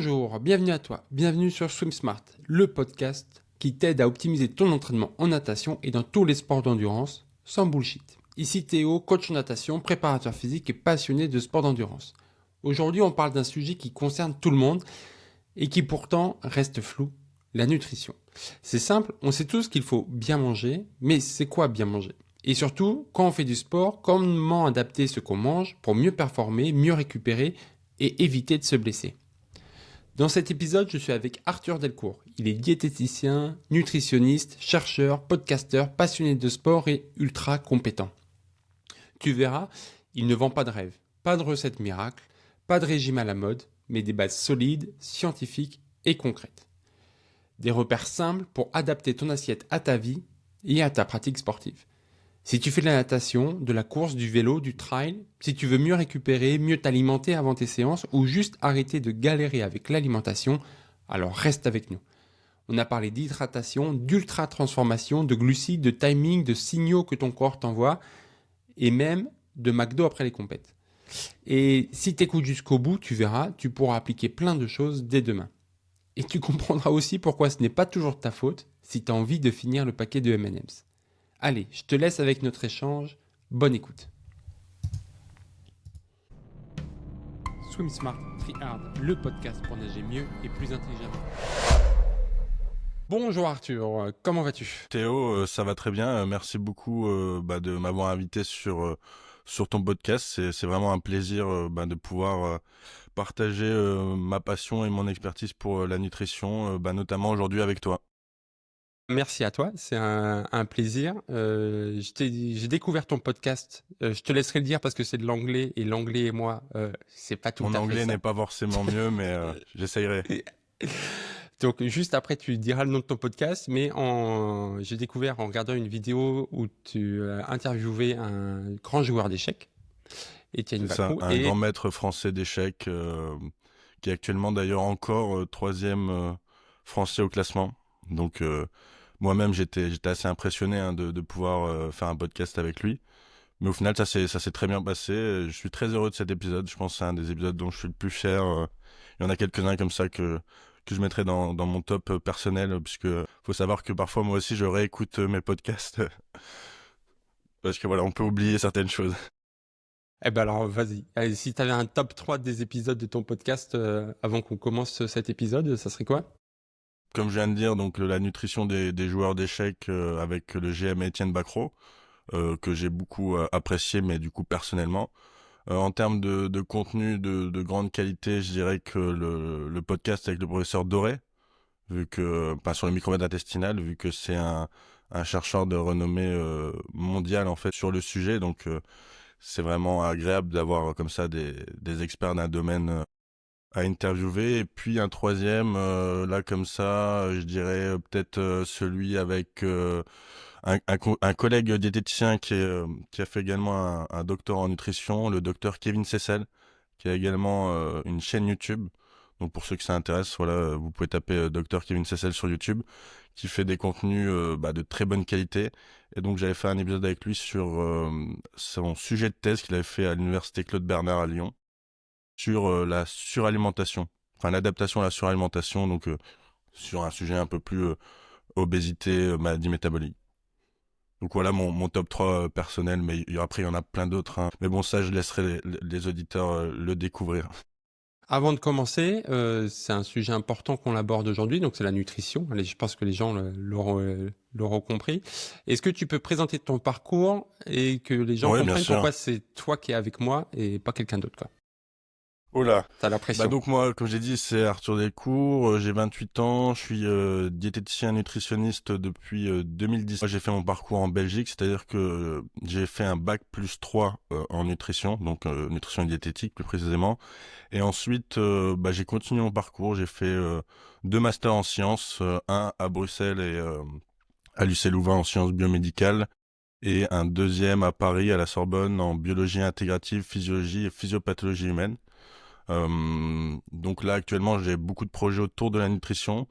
Bonjour, bienvenue à toi, bienvenue sur Swim Smart, le podcast qui t'aide à optimiser ton entraînement en natation et dans tous les sports d'endurance, sans bullshit. Ici Théo, coach en natation, préparateur physique et passionné de sport d'endurance. Aujourd'hui, on parle d'un sujet qui concerne tout le monde et qui pourtant reste flou, la nutrition. C'est simple, on sait tous qu'il faut bien manger, mais c'est quoi bien manger ? Et surtout, quand on fait du sport, comment adapter ce qu'on mange pour mieux performer, mieux récupérer et éviter de se blesser. Dans cet épisode, je suis avec Arthur Delcourt. Il est diététicien, nutritionniste, chercheur, podcasteur, passionné de sport et ultra compétent. Tu verras, il ne vend pas de rêve, pas de recettes miracles, pas de régime à la mode, mais des bases solides, scientifiques et concrètes. Des repères simples pour adapter ton assiette à ta vie et à ta pratique sportive. Si tu fais de la natation, de la course, du vélo, du trail, si tu veux mieux récupérer, mieux t'alimenter avant tes séances ou juste arrêter de galérer avec l'alimentation, alors reste avec nous. On a parlé d'hydratation, d'ultra-transformation, de glucides, de timing, de signaux que ton corps t'envoie et même de McDo après les compètes. Et si tu écoutes jusqu'au bout, tu verras, tu pourras appliquer plein de choses dès demain. Et tu comprendras aussi pourquoi ce n'est pas toujours de ta faute si tu as envie de finir le paquet de M&M's. Allez, je te laisse avec notre échange. Bonne écoute. Swim Smart, Tri Hard, le podcast pour nager mieux et plus intelligemment. Bonjour Arthur, comment vas-tu ? Théo, ça va très bien. Merci beaucoup de m'avoir invité sur ton podcast. C'est vraiment un plaisir de pouvoir partager ma passion et mon expertise pour la nutrition, notamment aujourd'hui avec toi. Merci à toi, c'est un plaisir. J'ai découvert ton podcast. Je te laisserai le dire parce que c'est de l'anglais et l'anglais et moi, c'est pas tout Mon à fait anglais ça. n'est pas forcément mieux, mais j'essayerai. Donc juste après, tu diras le nom de ton podcast, mais j'ai découvert en regardant une vidéo où tu interviewais un grand joueur d'échecs, Étienne C'est ça, Bacrou, un grand maître français d'échecs qui est actuellement d'ailleurs encore troisième français au classement. Donc moi-même, j'étais assez impressionné de pouvoir faire un podcast avec lui. Mais au final, ça s'est très bien passé. Je suis très heureux de cet épisode. Je pense que c'est un des épisodes dont je suis le plus fier. Il y en a quelques-uns comme ça que je mettrai dans mon top personnel, puisque faut savoir que parfois, moi aussi, je réécoute mes podcasts. Parce que voilà, on peut oublier certaines choses. Eh ben alors, vas-y. Allez, si tu avais un top 3 des épisodes de ton podcast avant qu'on commence cet épisode, ça serait quoi ? Comme je viens de dire, donc la nutrition des joueurs d'échecs avec le GM Étienne Bacrot, que j'ai beaucoup apprécié, mais du coup personnellement. En termes de contenu de grande qualité, je dirais que le podcast avec le professeur Doré, vu que, pas sur le microbiote intestinal, vu que c'est un chercheur de renommée mondiale en fait sur le sujet, donc c'est vraiment agréable d'avoir comme ça des experts d'un domaine à interviewer. Et puis un troisième, là comme ça, je dirais peut-être celui avec un collègue diététicien qui a fait également un doctorat en nutrition, le docteur Kevin Cessel, qui a également une chaîne YouTube. Donc pour ceux que ça intéresse, voilà, vous pouvez taper docteur Kevin Cessel sur YouTube, qui fait des contenus de très bonne qualité. Et donc j'avais fait un épisode avec lui sur son sujet de thèse qu'il avait fait à l'université Claude Bernard à Lyon, sur la suralimentation, enfin l'adaptation à la suralimentation, donc sur un sujet un peu plus obésité, maladie métabolique. Donc voilà mon top 3 personnel, mais après il y en a plein d'autres, hein. Mais bon, ça je laisserai les auditeurs le découvrir. Avant de commencer, c'est un sujet important qu'on aborde aujourd'hui, donc c'est la nutrition. Allez, je pense que les gens l'auront compris. Est-ce que tu peux présenter ton parcours et que les gens Oui, bien comprennent sûr. pourquoi c'est toi qui es avec moi et pas quelqu'un d'autre, quoi. Oh là. T'as la pression. Donc moi, comme j'ai dit, c'est Arthur Delcourt, j'ai 28 ans, je suis diététicien nutritionniste depuis 2010. Moi, j'ai fait mon parcours en Belgique, c'est-à-dire que j'ai fait un bac plus 3 en nutrition, donc nutrition et diététique plus précisément. Et ensuite, j'ai continué mon parcours, j'ai fait 2 masters en sciences, un à Bruxelles et à l'UC Louvain en sciences biomédicales, et un deuxième à Paris à la Sorbonne en biologie intégrative, physiologie et physiopathologie humaine. Donc là actuellement j'ai beaucoup de projets autour de la nutrition.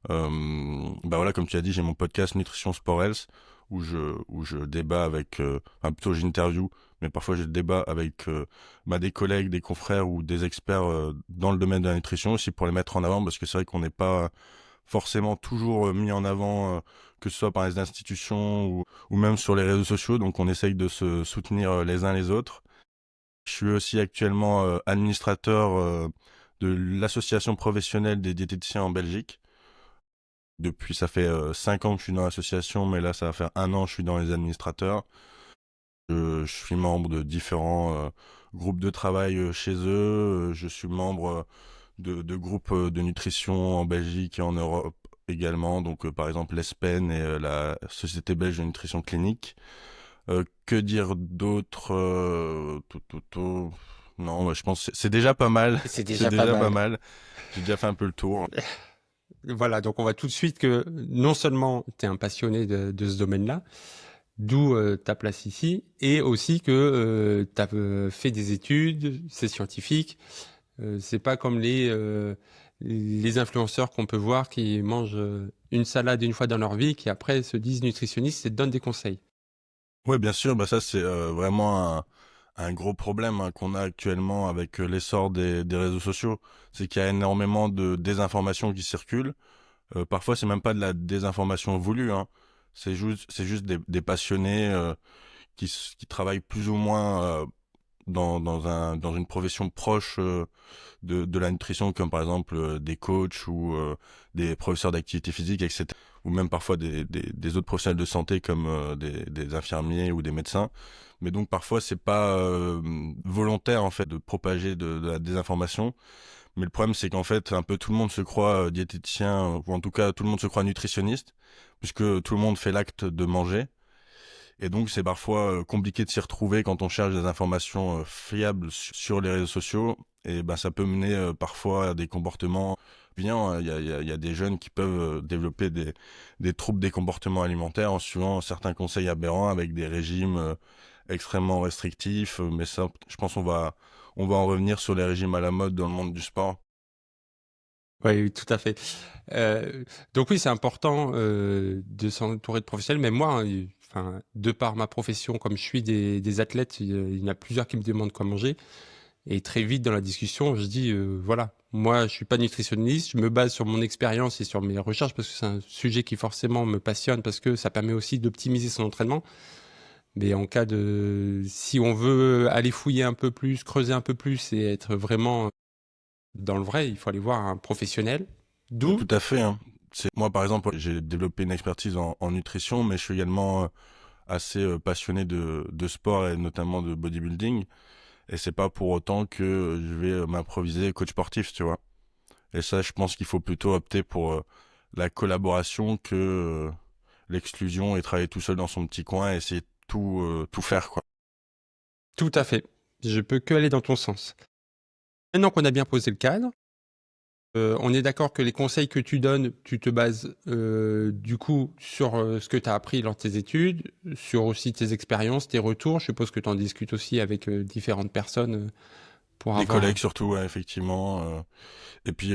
Voilà, comme tu as dit, j'ai mon podcast Nutrition Sport Health, où je débat avec, enfin plutôt j'interview, mais parfois je débat avec des collègues, des confrères ou des experts dans le domaine de la nutrition aussi pour les mettre en avant parce que c'est vrai qu'on n'est pas forcément toujours mis en avant, que ce soit par les institutions ou même sur les réseaux sociaux, donc on essaye de se soutenir les uns les autres. Je suis aussi actuellement administrateur de l'association professionnelle des diététiciens en Belgique. Depuis, ça fait 5 ans que je suis dans l'association, mais là, ça va faire 1 an que je suis dans les administrateurs. Je suis membre de différents groupes de travail chez eux. Je suis membre de groupes de nutrition en Belgique et en Europe également. Donc, par exemple, l'ESPEN et la Société belge de nutrition clinique. Que dire d'autre Non, je pense que c'est déjà pas mal. C'est C'est déjà pas déjà pas mal. mal. J'ai déjà fait un peu le tour. Voilà, donc on voit tout de suite que non seulement tu es un passionné de ce domaine-là, d'où ta place ici, et aussi que tu as fait des études, c'est scientifique. C'est pas comme les influenceurs qu'on peut voir qui mangent une salade une fois dans leur vie, qui après se disent nutritionnistes et te donnent des conseils. Ouais, bien sûr, ça c'est vraiment un gros problème qu'on a actuellement avec l'essor des réseaux sociaux. C'est qu'il y a énormément de désinformation qui circule. Parfois, c'est même pas de la désinformation voulue, hein. C'est juste des passionnés qui travaillent plus ou moins dans une profession proche de la nutrition, comme par exemple des coachs ou des professeurs d'activité physique, etc. Ou même parfois des autres professionnels de santé comme des infirmiers ou des médecins. Mais donc parfois c'est pas volontaire en fait de propager de la désinformation. Mais le problème c'est qu'en fait un peu tout le monde se croit diététicien ou en tout cas tout le monde se croit nutritionniste puisque tout le monde fait l'acte de manger. Et donc, c'est parfois compliqué de s'y retrouver quand on cherche des informations fiables sur les réseaux sociaux. Et ça peut mener parfois à des comportements bien. Il y a des jeunes qui peuvent développer des troubles des comportements alimentaires en suivant certains conseils aberrants avec des régimes extrêmement restrictifs. Mais ça, je pense on va en revenir sur les régimes à la mode dans le monde du sport. Oui, tout à fait. Euh, donc oui, c'est important de s'entourer de professionnels. Mais moi, hein, enfin, de par ma profession, comme je suis des athlètes, il y en a plusieurs qui me demandent quoi manger. Et très vite dans la discussion, je dis voilà, moi, je suis pas nutritionniste. Je me base sur mon expérience et sur mes recherches parce que c'est un sujet qui forcément me passionne parce que ça permet aussi d'optimiser son entraînement. Mais en cas de, si on veut aller fouiller un peu plus, creuser un peu plus et être vraiment dans le vrai, il faut aller voir un professionnel. Tout D'où, à fait, hein. Moi, par exemple, j'ai développé une expertise en nutrition, mais je suis également assez passionné de sport et notamment de bodybuilding. Et c'est pas pour autant que je vais m'improviser coach sportif, tu vois. Et ça, je pense qu'il faut plutôt opter pour la collaboration que l'exclusion et travailler tout seul dans son petit coin et essayer de tout faire, quoi. tout à fait. Je peux que aller dans ton sens. Maintenant qu'on a bien posé le cadre, on est d'accord que les conseils que tu donnes, tu te bases du coup sur ce que tu as appris lors de tes études, sur aussi tes expériences, tes retours. Je suppose que tu en discutes aussi avec différentes personnes pour Des avoir collègues surtout, ouais, effectivement. Et puis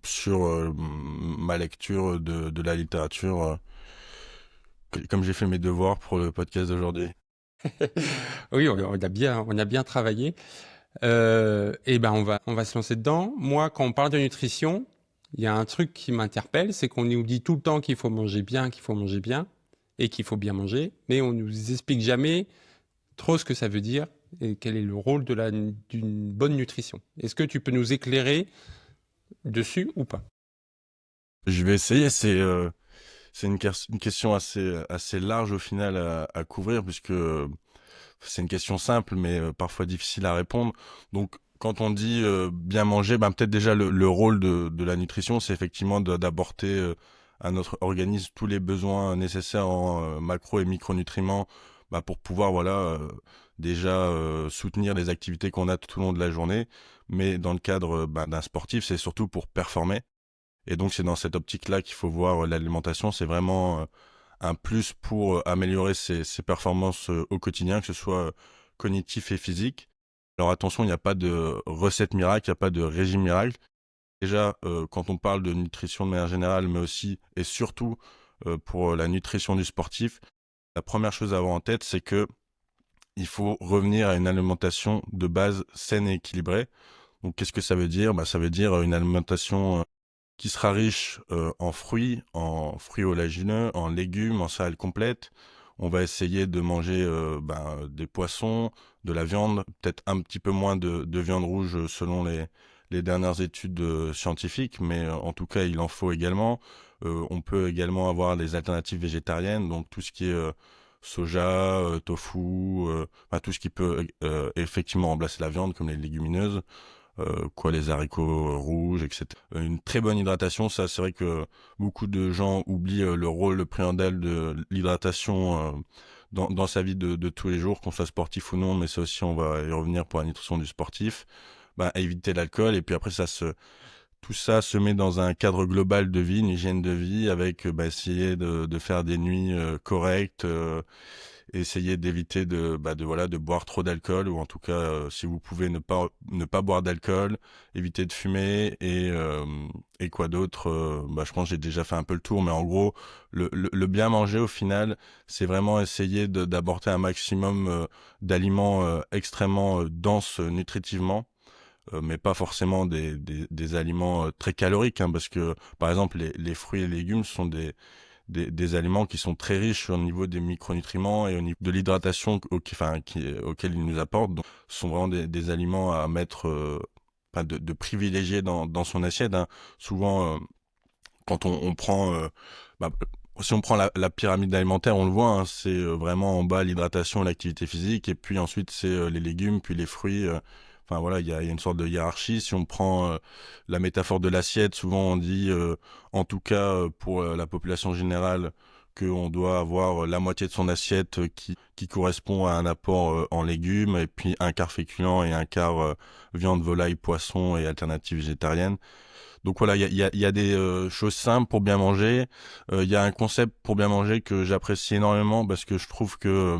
sur ma lecture de la littérature, comme j'ai fait mes devoirs pour le podcast d'aujourd'hui. Oui, on a bien travaillé. Et ben on va se lancer dedans. Moi, quand on parle de nutrition, il y a un truc qui m'interpelle, c'est qu'on nous dit tout le temps qu'il faut manger bien, qu'il faut manger bien et qu'il faut bien manger, mais on nous explique jamais trop ce que ça veut dire et quel est le rôle d'une bonne nutrition. Est-ce que tu peux nous éclairer dessus ou pas? Je vais essayer, c'est une question assez large au final à couvrir puisque c'est une question simple mais parfois difficile à répondre. Donc quand on dit bien manger, peut-être déjà le rôle de la nutrition, c'est effectivement d'apporter à notre organisme tous les besoins nécessaires en macro et micronutriments pour pouvoir voilà déjà soutenir les activités qu'on a tout au long de la journée. Mais dans le cadre d'un sportif, c'est surtout pour performer. Et donc c'est dans cette optique-là qu'il faut voir l'alimentation. C'est vraiment un plus pour améliorer ses performances au quotidien, que ce soit cognitif et physique. Alors attention, il n'y a pas de recette miracle, il n'y a pas de régime miracle. Déjà, quand on parle de nutrition de manière générale, mais aussi et surtout pour la nutrition du sportif, La première chose à avoir en tête, c'est que il faut revenir à une alimentation de base saine et équilibrée. Donc, qu'est-ce que ça veut dire? Ça veut dire une alimentation qui sera riche en fruits oléagineux, en légumes, en céréales complètes. On va essayer de manger des poissons, de la viande, peut-être un petit peu moins de viande rouge selon les dernières études scientifiques, mais en tout cas, il en faut également. On peut également avoir des alternatives végétariennes, donc tout ce qui est soja, tofu, tout ce qui peut effectivement remplacer la viande, comme les légumineuses, les haricots rouges, etc. Une très bonne hydratation, ça c'est vrai que beaucoup de gens oublient le rôle primordial de l'hydratation dans sa vie de tous les jours, qu'on soit sportif ou non, mais ça aussi on va y revenir pour la nutrition du sportif. Éviter l'alcool, et puis après tout ça se met dans un cadre global de vie, une hygiène de vie, avec essayer de faire des nuits correctes, essayer d'éviter de boire trop d'alcool, ou en tout cas si vous pouvez ne pas boire d'alcool, éviter de fumer, et quoi d'autre, je pense que j'ai déjà fait un peu le tour, mais en gros le bien manger au final, c'est vraiment essayer d'apporter un maximum d'aliments extrêmement denses nutritivement, mais pas forcément des aliments très caloriques, hein, parce que par exemple les fruits et légumes sont des aliments qui sont très riches au niveau des micronutriments et au niveau de l'hydratation auquel ils nous apportent. Donc, ce sont vraiment des aliments à mettre, de privilégier dans son assiette, hein. Souvent, quand on prend, bah, si on prend la pyramide alimentaire, on le voit, hein, c'est vraiment en bas l'hydratation, l'activité physique, et puis ensuite c'est les légumes, puis les fruits. Enfin voilà, il y a une sorte de hiérarchie. Si on prend la métaphore de l'assiette, souvent on dit, en tout cas pour la population générale, qu'on doit avoir la moitié de son assiette qui correspond à un apport en légumes, et puis un quart féculent et un quart viande, volaille, poisson et alternatives végétariennes. Donc voilà, il y a des choses simples pour bien manger. Il y a un concept pour bien manger que j'apprécie énormément, parce que je trouve que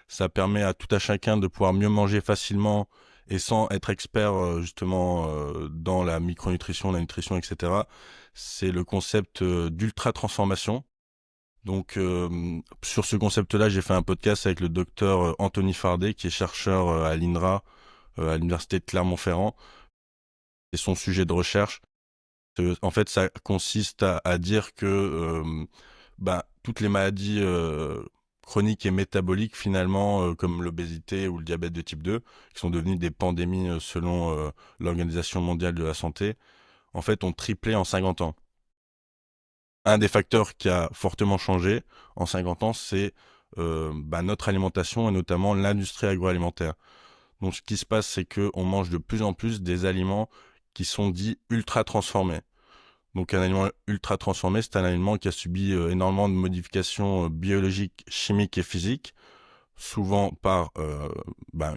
ça permet à tout à chacun de pouvoir mieux manger facilement et sans être expert justement dans la micronutrition, la nutrition, etc. C'est le concept d'ultra transformation. Donc sur ce concept-là, j'ai fait un podcast avec le docteur Anthony Fardet, qui est chercheur à l'INRA, à l'université de Clermont-Ferrand. Et son sujet de recherche, en fait, ça consiste à dire que toutes les maladies chroniques et métaboliques, finalement, comme l'obésité ou le diabète de type 2, qui sont devenus des pandémies selon l'Organisation mondiale de la santé, en fait, ont triplé en 50 ans. Un des facteurs qui a fortement changé en 50 ans, c'est notre alimentation, et notamment l'industrie agroalimentaire. Donc, ce qui se passe, c'est qu'on mange de plus en plus des aliments qui sont dits ultra transformés. Donc un aliment ultra transformé, c'est un aliment qui a subi énormément de modifications biologiques, chimiques et physiques, souvent par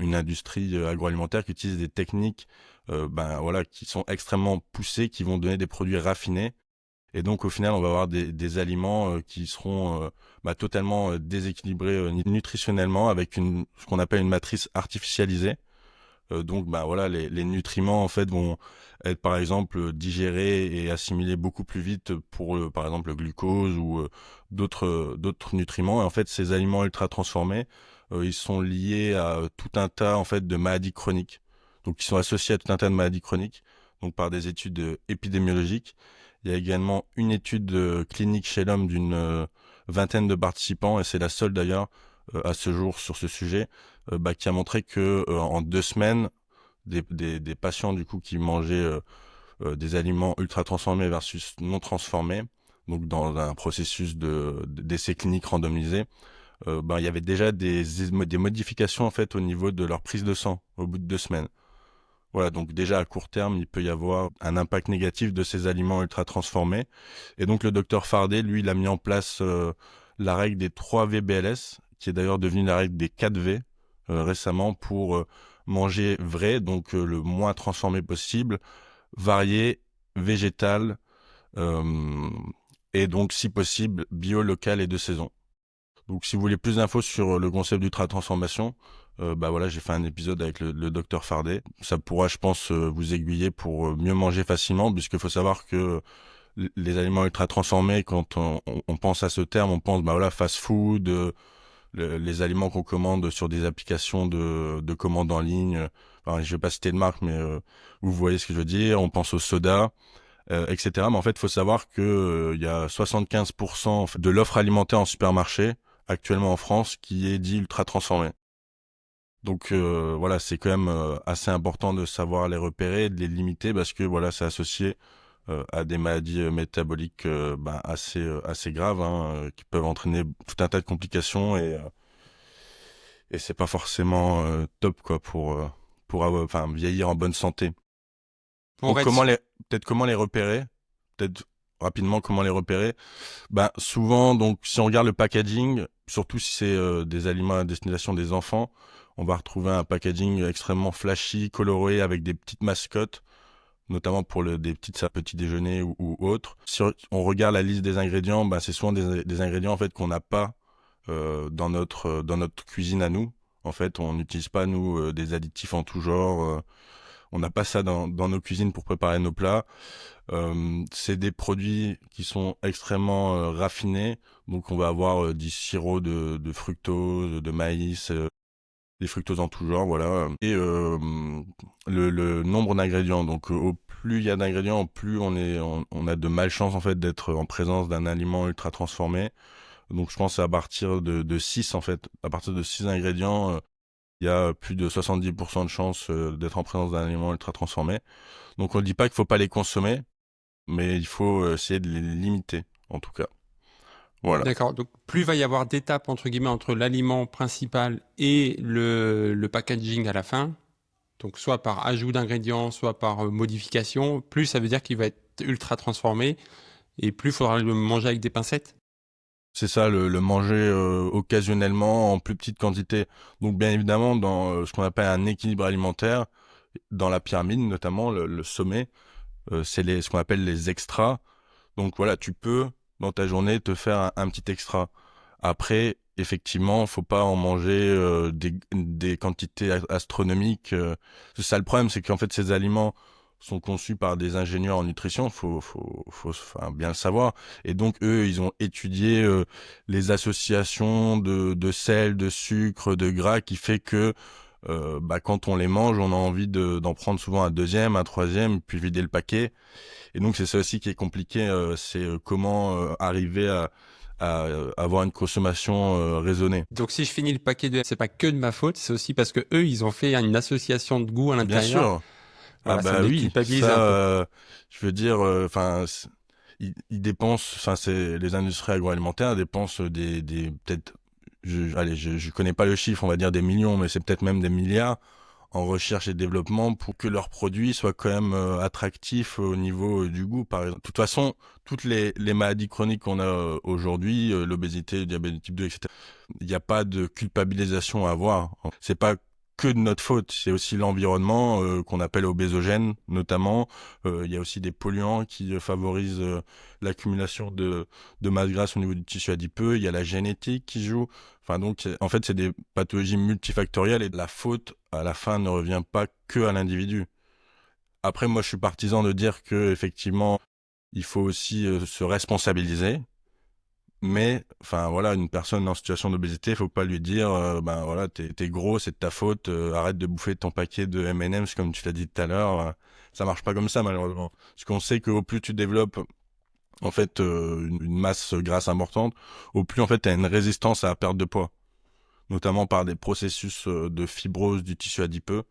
une industrie agroalimentaire qui utilise des techniques qui sont extrêmement poussées, qui vont donner des produits raffinés. Et donc au final, on va avoir des aliments qui seront totalement déséquilibrés nutritionnellement, avec ce qu'on appelle une matrice artificialisée. Les nutriments en fait vont être par exemple digérés et assimilés beaucoup plus vite pour par exemple le glucose ou d'autres nutriments. Et en fait, ces aliments ultra transformés, ils sont liés à tout un tas en fait de maladies chroniques. Donc ils sont associés à tout un tas de maladies chroniques, donc par des études épidémiologiques. Il y a également une étude clinique chez l'homme d'une vingtaine de participants, et c'est la seule d'ailleurs à ce jour sur ce sujet, qui a montré que en 2 semaines, des patients du coup qui mangeaient des aliments ultra transformés versus non transformés, donc dans un processus d'essai clinique randomisé, il y avait déjà des modifications en fait au niveau de leur prise de sang au bout de 2 semaines. Voilà, donc déjà à court terme, il peut y avoir un impact négatif de ces aliments ultra transformés. Et donc le docteur Fardet, lui, il a mis en place la règle des 3 VBLS, qui est d'ailleurs devenue la règle des 4 V récemment, pour manger vrai, donc le moins transformé possible, varié, végétal, euh, et donc si possible bio, local et de saison. Donc si vous voulez plus d'infos sur le concept d'ultra transformation, j'ai fait un épisode avec le docteur Fardet. Ça pourra, je pense, vous aiguiller pour mieux manger facilement, puisqu'il faut savoir que les aliments ultra transformés, quand on pense à ce terme, on pense fast food, les aliments qu'on commande sur des applications de commande en ligne. Enfin, je vais pas citer de marque, mais vous voyez ce que je veux dire. On pense au soda, etc. Mais en fait, il faut savoir que il y a 75% en fait, de l'offre alimentaire en supermarché actuellement en France qui est dit ultra transformée. Donc voilà, c'est quand même assez important de savoir les repérer, de les limiter parce que voilà, c'est associé à des maladies métaboliques assez graves qui peuvent entraîner tout un tas de complications et c'est pas forcément top quoi pour vieillir en bonne santé. Pour Donc être sûr. comment les repérer? Peut-être rapidement comment les repérer? Ben souvent donc si on regarde le packaging, surtout si c'est des aliments à destination des enfants, on va retrouver un packaging extrêmement flashy, coloré avec des petites mascottes, notamment pour des petites petits déjeuners ou autres. Si on regarde la liste des ingrédients, ben c'est souvent des ingrédients en fait qu'on n'a pas dans notre cuisine à nous. En fait, on n'utilise pas nous des additifs en tout genre. On n'a pas ça dans nos cuisines pour préparer nos plats. C'est des produits qui sont extrêmement raffinés. Donc on va avoir du sirop de fructose, de maïs, des fructoses en tout genre, voilà. Et le nombre d'ingrédients. Donc au plus il y a d'ingrédients, au plus on a de malchance en fait d'être en présence d'un aliment ultra transformé. Donc je pense à partir de 6 en fait. À partir de 6 ingrédients, il y a plus de 70% de chances d'être en présence d'un aliment ultra transformé. Donc on ne dit pas qu'il faut pas les consommer, mais il faut essayer de les limiter, en tout cas. Voilà. D'accord. Donc, plus il va y avoir d'étapes, entre guillemets, entre l'aliment principal et le packaging à la fin, donc soit par ajout d'ingrédients, soit par modification, plus ça veut dire qu'il va être ultra transformé et plus il faudra le manger avec des pincettes. C'est ça, le manger occasionnellement en plus petite quantité. Donc bien évidemment, dans ce qu'on appelle un équilibre alimentaire, dans la pyramide notamment, le sommet, c'est ce qu'on appelle les extras. Donc voilà, tu peux dans ta journée te faire un petit extra. Après, effectivement, faut pas en manger des quantités astronomiques. C'est ça le problème, c'est qu'en fait ces aliments sont conçus par des ingénieurs en nutrition, enfin, bien le savoir. Et donc eux, ils ont étudié les associations de sel, de sucre, de gras, qui fait que quand on les mange, on a envie d'en prendre souvent un deuxième, un troisième, puis vider le paquet. Et donc c'est ça aussi qui est compliqué, c'est comment arriver à avoir une consommation raisonnée. Donc, si je finis le paquet c'est pas que de ma faute, c'est aussi parce que eux, ils ont fait une association de goût à Bien l'intérieur. sûr, ah Voilà, ça me bah oui, déculpabilise un peu. ça, je veux dire, enfin, ils dépensent, enfin c'est les industries agroalimentaires dépensent des peut-être, je connais pas le chiffre, on va dire des millions, mais c'est peut-être même des milliards en recherche et développement pour que leurs produits soient quand même attractifs au niveau du goût, par exemple. De toute façon, toutes les maladies chroniques qu'on a aujourd'hui, l'obésité, le diabète de type 2, etc., il n'y a pas de culpabilisation à avoir. C'est pas que de notre faute, c'est aussi l'environnement qu'on appelle obésogène, notamment. Il y a aussi des polluants qui favorisent l'accumulation de masse grasse au niveau du tissu adipeux. Il y a la génétique qui joue. Enfin donc, en fait, c'est des pathologies multifactorielles et la faute, à la fin, ne revient pas que à l'individu. Après, moi, je suis partisan de dire que effectivement, il faut aussi se responsabiliser. Mais, enfin voilà, une personne en situation d'obésité, faut pas lui dire, ben voilà, t'es gros, c'est de ta faute, arrête de bouffer ton paquet de M&M's comme tu l'as dit tout à l'heure. Ça marche pas comme ça malheureusement. Parce qu'on sait qu'au plus tu développes en fait une masse grasse importante, au plus en fait t'as une résistance à la perte de poids, notamment par des processus de fibrose du tissu adipeux.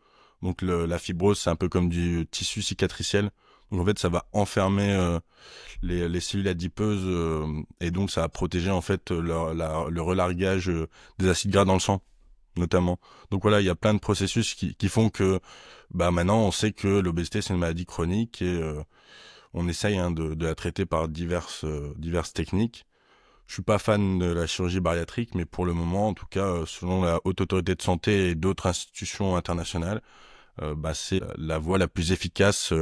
Donc la fibrose, c'est un peu comme du tissu cicatriciel. Donc en fait, ça va enfermer les cellules adipeuses et donc ça va protéger en fait le relargage des acides gras dans le sang, notamment. Donc voilà, il y a plein de processus qui font que bah maintenant on sait que l'obésité c'est une maladie chronique et on essaye de la traiter par diverses techniques. Je suis pas fan de la chirurgie bariatrique, mais pour le moment, en tout cas, selon la Haute Autorité de Santé et d'autres institutions internationales, c'est la voie la plus efficace,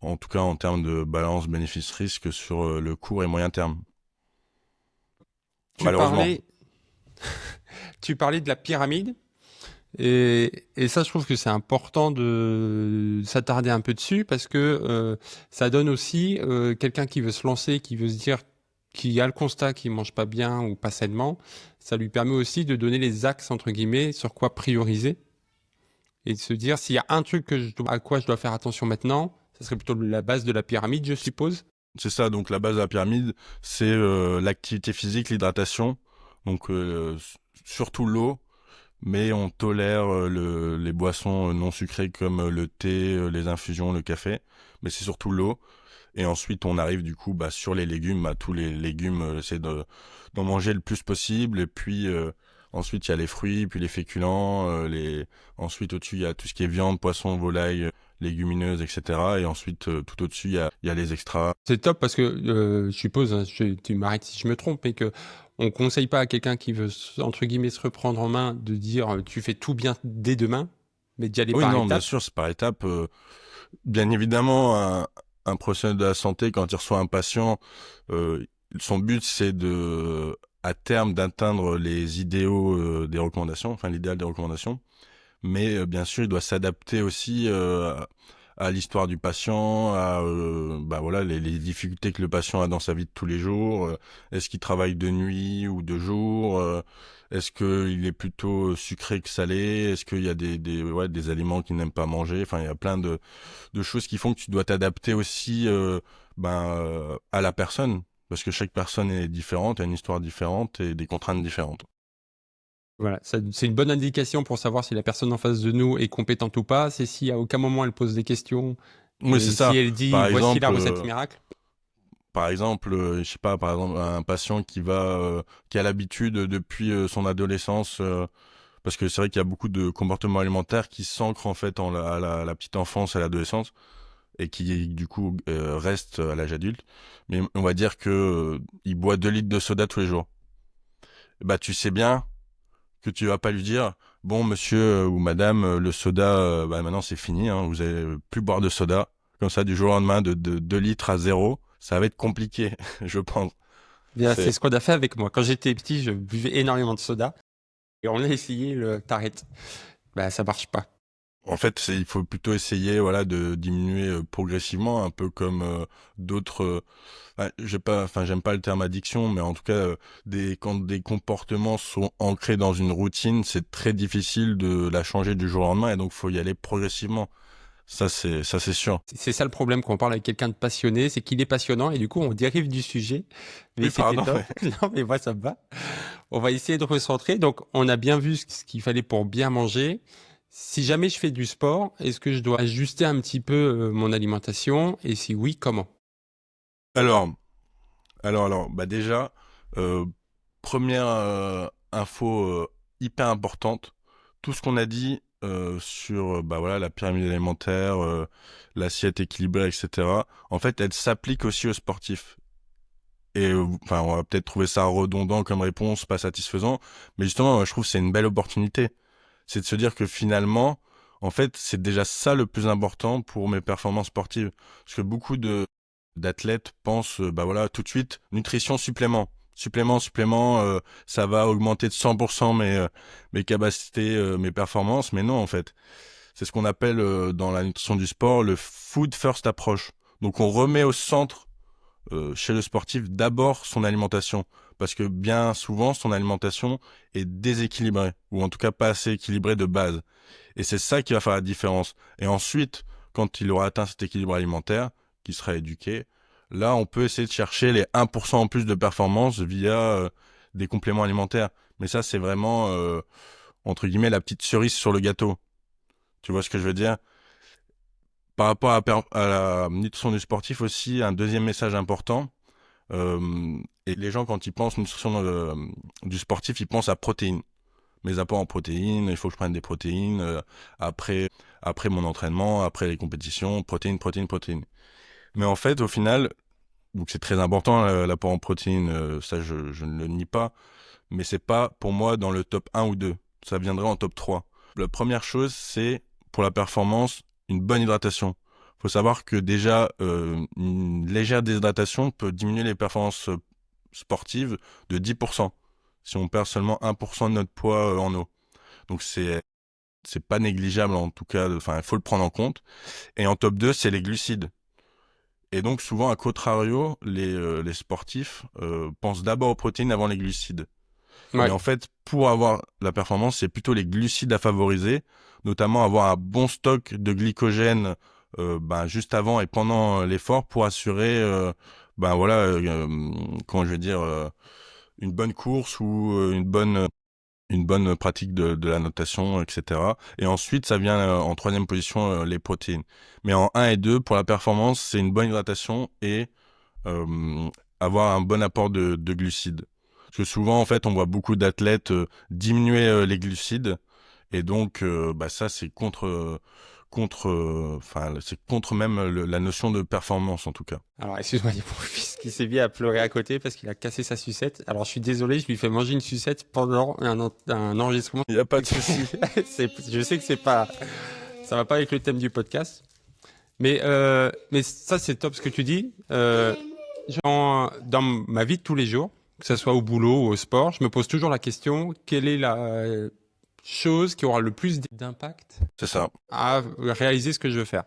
en tout cas en termes de balance bénéfice-risque sur le court et moyen terme. Tu Malheureusement. parlais, tu parlais de la pyramide. Et ça, je trouve que c'est important de s'attarder un peu dessus parce que ça donne aussi quelqu'un qui veut se lancer, qui veut se dire qui a le constat qu'il mange pas bien ou pas sainement, ça lui permet aussi de donner les axes, entre guillemets, sur quoi prioriser et de se dire s'il y a un truc à quoi je dois faire attention maintenant, ça serait plutôt la base de la pyramide, je suppose. C'est ça, donc la base de la pyramide, c'est l'activité physique, l'hydratation, donc surtout l'eau, mais on tolère les boissons non sucrées comme le thé, les infusions, le café, mais c'est surtout l'eau. Et ensuite, on arrive du coup sur les légumes, tous les légumes, c'est d'en manger le plus possible. Et puis ensuite, il y a les fruits, puis les féculents. Ensuite, au-dessus, il y a tout ce qui est viande, poisson, volaille, légumineuses, etc. Et ensuite, tout au-dessus, il y a les extras. C'est top parce que je suppose, hein, tu m'arrêtes si je me trompe, mais que on conseille pas à quelqu'un qui veut entre guillemets se reprendre en main de dire tu fais tout bien dès demain, mais d'y aller Oui, par non, bien étapes. sûr, c'est par étapes. Bien évidemment, un professionnel de la santé, quand il reçoit un patient, son but, c'est à terme, d'atteindre les idéaux des recommandations, enfin l'idéal des recommandations. Mais bien sûr, il doit s'adapter aussi à l'histoire du patient, à voilà les difficultés que le patient a dans sa vie de tous les jours. Est-ce qu'il travaille de nuit ou de jour? Est-ce qu'il est plutôt sucré que salé? Est-ce qu'il y a des aliments qu'il n'aime pas manger? Enfin, il y a plein de choses qui font que tu dois t'adapter aussi à la personne, parce que chaque personne est différente, a une histoire différente et des contraintes différentes. Voilà, c'est une bonne indication pour savoir si la personne en face de nous est compétente ou pas. C'est si à aucun moment elle pose des questions Oui, c'est et si ça. elle dit Par voici la exemple, recette miracle. je sais pas, par exemple, un patient qui a l'habitude depuis son adolescence, parce que c'est vrai qu'il y a beaucoup de comportements alimentaires qui s'ancrent en fait à la petite enfance, à l'adolescence, et qui du coup restent à l'âge adulte. Mais on va dire que il boit 2 litres de soda tous les jours. Bah, tu sais bien que tu vas pas lui dire, bon, monsieur ou madame, le soda, maintenant c'est fini, hein, vous allez plus boire de soda. Comme ça, du jour au lendemain, de 2 litres à zéro, ça va être compliqué, je pense. Bien, c'est C'est, ce qu'on a fait avec moi. Quand j'étais petit, je buvais énormément de soda et on a essayé le t'arrêtes. Bah ça marche pas. En fait, il faut plutôt essayer, voilà, de diminuer progressivement, un peu comme d'autres. J'aime pas le terme addiction, mais en tout cas, quand des comportements sont ancrés dans une routine, c'est très difficile de la changer du jour au lendemain, et donc faut y aller progressivement. Ça, c'est sûr. C'est ça le problème quand on parle avec quelqu'un de passionné, c'est qu'il est passionnant et du coup on dérive du sujet. Mais Oui, c'était pardon. top. Non mais moi ça me va. On va essayer de recentrer. Donc on a bien vu ce qu'il fallait pour bien manger. Si jamais je fais du sport, est-ce que je dois ajuster un petit peu mon alimentation et si oui, comment? Alors, bah déjà, euh, première info hyper importante, tout ce qu'on a dit sur bah voilà la pyramide alimentaire, l'assiette équilibrée, etc. En fait, elle s'applique aussi aux sportifs. Et enfin, on va peut-être trouver ça redondant comme réponse, pas satisfaisant, mais justement, moi, je trouve que c'est une belle opportunité. C'est de se dire que finalement, en fait, c'est déjà ça le plus important pour mes performances sportives. Parce que beaucoup d'athlètes pensent, bah voilà, tout de suite, nutrition, supplément, ça va augmenter de 100% mes capacités, mes performances. Mais non, en fait, c'est ce qu'on appelle dans la nutrition du sport le food first approach. Donc, on remet au centre chez le sportif d'abord son alimentation, parce que bien souvent son alimentation est déséquilibrée, ou en tout cas pas assez équilibrée de base. Et c'est ça qui va faire la différence. Et ensuite, quand il aura atteint cet équilibre alimentaire, qui sera éduqué, là on peut essayer de chercher les 1% en plus de performance via des compléments alimentaires. Mais ça c'est vraiment, entre guillemets, la petite cerise sur le gâteau. Tu vois ce que je veux dire? Par rapport à la nutrition du sportif aussi, un deuxième message important, et les gens, quand ils pensent nutrition du sportif, ils pensent à protéines. Mes apports en protéines, il faut que je prenne des protéines après, après mon entraînement, après les compétitions, protéines. Mais en fait, au final, donc c'est très important l'apport en protéines, ça je ne le nie pas, mais c'est pas pour moi dans le top 1 ou 2. Ça viendrait en top 3. La première chose, c'est pour la performance, une bonne hydratation. Faut savoir que déjà, une légère déshydratation peut diminuer les performances sportives de 10%, si on perd seulement 1% de notre poids en eau. Donc c'est pas négligeable en tout cas, enfin il faut le prendre en compte. Et en top 2, c'est les glucides. Et donc souvent, à contrario, les sportifs pensent d'abord aux protéines avant les glucides. Mais Ouais. en fait, pour avoir la performance, c'est plutôt les glucides à favoriser, notamment avoir un bon stock de glycogène juste avant et pendant l'effort pour assurer comment je vais dire une bonne course ou une bonne pratique de la natation, etc. Et ensuite, ça vient en troisième position, les protéines. Mais en un et 2 pour la performance, c'est une bonne hydratation et euh, avoir un bon apport de glucides. Parce que souvent, en fait, on voit beaucoup d'athlètes diminuer les glucides. Et donc, ça, c'est c'est contre même la notion de performance, en tout cas. Alors, excuse-moi, il y a mon fils qui s'est mis à pleurer à côté parce qu'il a cassé sa sucette. Alors, je suis désolé, je lui fais manger une sucette pendant un enregistrement. Il n'y a pas de souci. Je sais que ça va pas avec le thème du podcast. Mais ça, c'est top ce que tu dis. Dans ma vie de tous les jours, que ce soit au boulot ou au sport, je me pose toujours la question, quelle est la chose qui aura le plus d'impact C'est ça. à réaliser ce que je veux faire?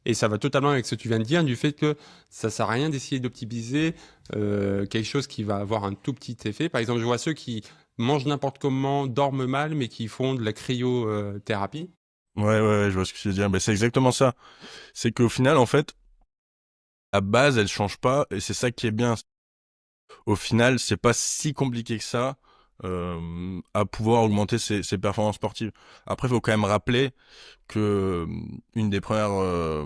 Et ça va totalement avec ce que tu viens de dire, du fait que ça sert à rien d'essayer d'optimiser quelque chose qui va avoir un tout petit effet. Par exemple, je vois ceux qui mangent n'importe comment, dorment mal, mais qui font de la cryothérapie. Ouais, je vois ce que tu veux dire. Mais c'est exactement ça. C'est qu'au final, en fait, la base, elle change pas, et c'est ça qui est bien. Au final, c'est pas si compliqué que ça à pouvoir augmenter ses performances sportives. Après, il faut quand même rappeler que une des premières,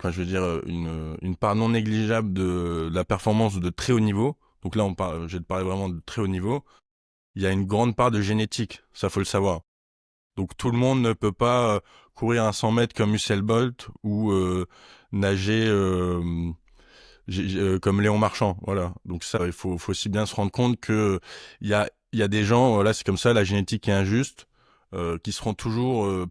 une part non négligeable de la performance de très haut niveau. Donc là, je vais te parler vraiment de très haut niveau. Il y a une grande part de génétique, ça faut le savoir. Donc tout le monde ne peut pas courir un 100 mètres comme Usain Bolt ou nager comme Léon Marchand, voilà. Donc ça, il faut aussi bien se rendre compte que il y a des gens, voilà, c'est comme ça, la génétique est injuste, qui seront toujours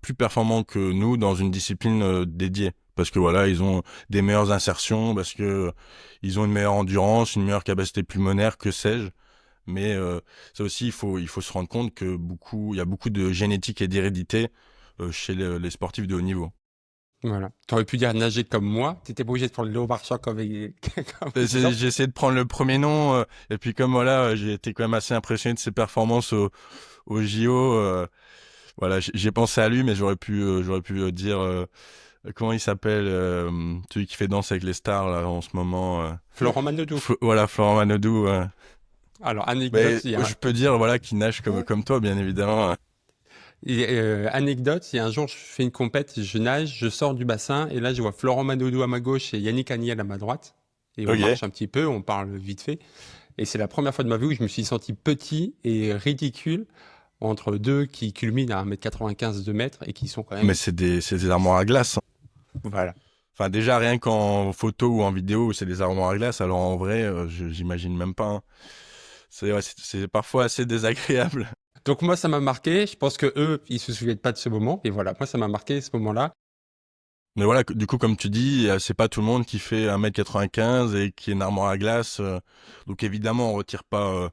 plus performants que nous dans une discipline dédiée. Parce que voilà, ils ont des meilleures insertions, parce que ils ont une meilleure endurance, une meilleure capacité pulmonaire, que sais-je. Mais ça aussi, il faut se rendre compte que il y a beaucoup de génétique et d'hérédité chez les sportifs de haut niveau. Voilà. Tu aurais pu dire nager comme moi. Tu étais pas obligé de prendre Léo Marchand comme, comme exemple. J'ai essayé de prendre le premier nom, et puis comme voilà, j'ai été quand même assez impressionné de ses performances au JO. Voilà, j'ai pensé à lui, mais j'aurais pu dire comment il s'appelle, celui qui fait danse avec les stars là en ce moment. Florent Manodou. Voilà, Florent Manodou. Alors, Mais anecdote, je peux dire voilà qu'il nage comme toi, bien évidemment. anecdote, il y a un jour, je fais une compète, je nage, je sors du bassin, et là, je vois Florent Manodou à ma gauche et Yannick Agnel à ma droite. Et on Ok. marche un petit peu, on parle vite fait. Et c'est la première fois de ma vie où je me suis senti petit et ridicule entre deux qui culminent à 1m95, 2 mètres et qui sont quand Mais même. c'est des armoires à glace. Voilà. Enfin, déjà, rien qu'en photo ou en vidéo, c'est des armoires à glace. Alors, en vrai, j'imagine même pas, hein. C'est parfois assez désagréable. Donc, moi, ça m'a marqué. Je pense que eux, ils se souviennent pas de ce moment. Et voilà, moi, ça m'a marqué ce moment-là. Mais voilà, du coup, comme tu dis, c'est pas tout le monde qui fait 1m95 et qui est une armoire à glace. Donc, évidemment, on retire pas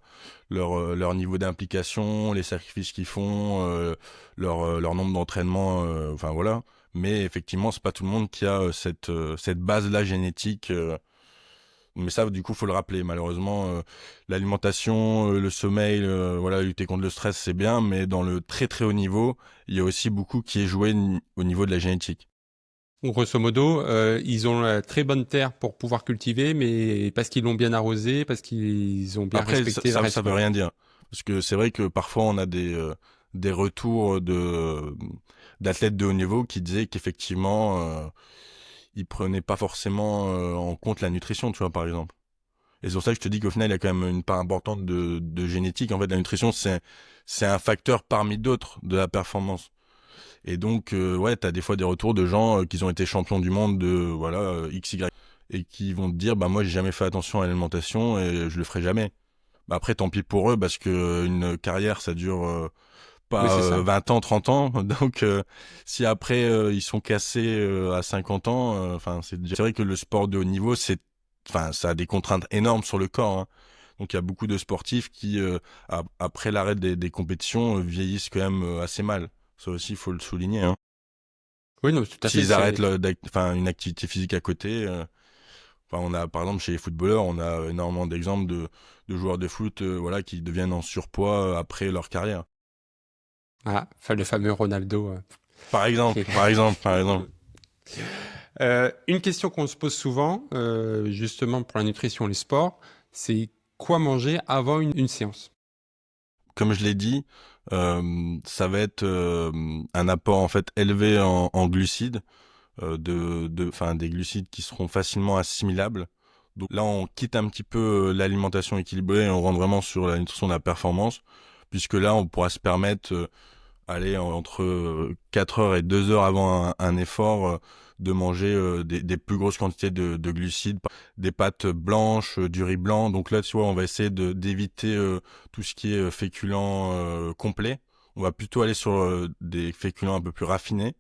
leur niveau d'implication, les sacrifices qu'ils font, leur nombre d'entraînements, enfin voilà. Mais effectivement, c'est pas tout le monde qui a cette base-là génétique. Mais ça, du coup, faut le rappeler. Malheureusement, l'alimentation, le sommeil, voilà, lutter contre le stress, c'est bien, mais dans le très très haut niveau, il y a aussi beaucoup qui est joué au niveau de la génétique. Grosso modo, ils ont la très bonne terre pour pouvoir cultiver, mais parce qu'ils l'ont bien arrosé, parce qu'ils ont bien Après, respecté le reste, ça veut quoi. rien dire, parce que c'est vrai que parfois on a des retours d'athlètes de haut niveau qui disaient qu'effectivement, ils prenaient pas forcément en compte la nutrition, tu vois, par exemple. Et c'est pour ça que je te dis qu'au final, il y a quand même une part importante de génétique. En fait, la nutrition, c'est un facteur parmi d'autres de la performance. Et donc, ouais, t'as des fois des retours de gens qui ont été champions du monde de, voilà, XY, et qui vont te dire, bah, moi, j'ai jamais fait attention à l'alimentation et je le ferai jamais. Bah, après, tant pis pour eux, parce que une carrière, ça dure Oui, pas c'est ça. 20 ans, 30 ans. Donc, si après, ils sont cassés à 50 ans, enfin, c'est vrai que le sport de haut niveau, enfin, ça a des contraintes énormes sur le corps, hein. Donc, il y a beaucoup de sportifs qui, après l'arrêt des compétitions, vieillissent quand même assez mal. Ça aussi, il faut le souligner, hein. Oui, non, tout à fait. S'ils arrêtent une activité physique à côté, on a, par exemple, chez les footballeurs, on a énormément d'exemples de joueurs de foot, voilà, qui deviennent en surpoids après leur carrière. Ah, enfin, le fameux Ronaldo. Par exemple, Qui- par exemple, par exemple. Une question qu'on se pose souvent, justement pour la nutrition et les sports, c'est quoi manger avant une séance? Comme je l'ai dit, ça va être un apport en fait élevé en glucides, des glucides qui seront facilement assimilables. Donc là, on quitte un petit peu l'alimentation équilibrée et on rentre vraiment sur la nutrition de la performance, puisque là, on pourra se permettre aller entre 4 heures et 2 heures avant un effort, de manger des plus grosses quantités de glucides, des pâtes blanches, du riz blanc. Donc là, tu vois, on va essayer d'éviter tout ce qui est féculent complet. On va plutôt aller sur des féculents un peu plus raffinés.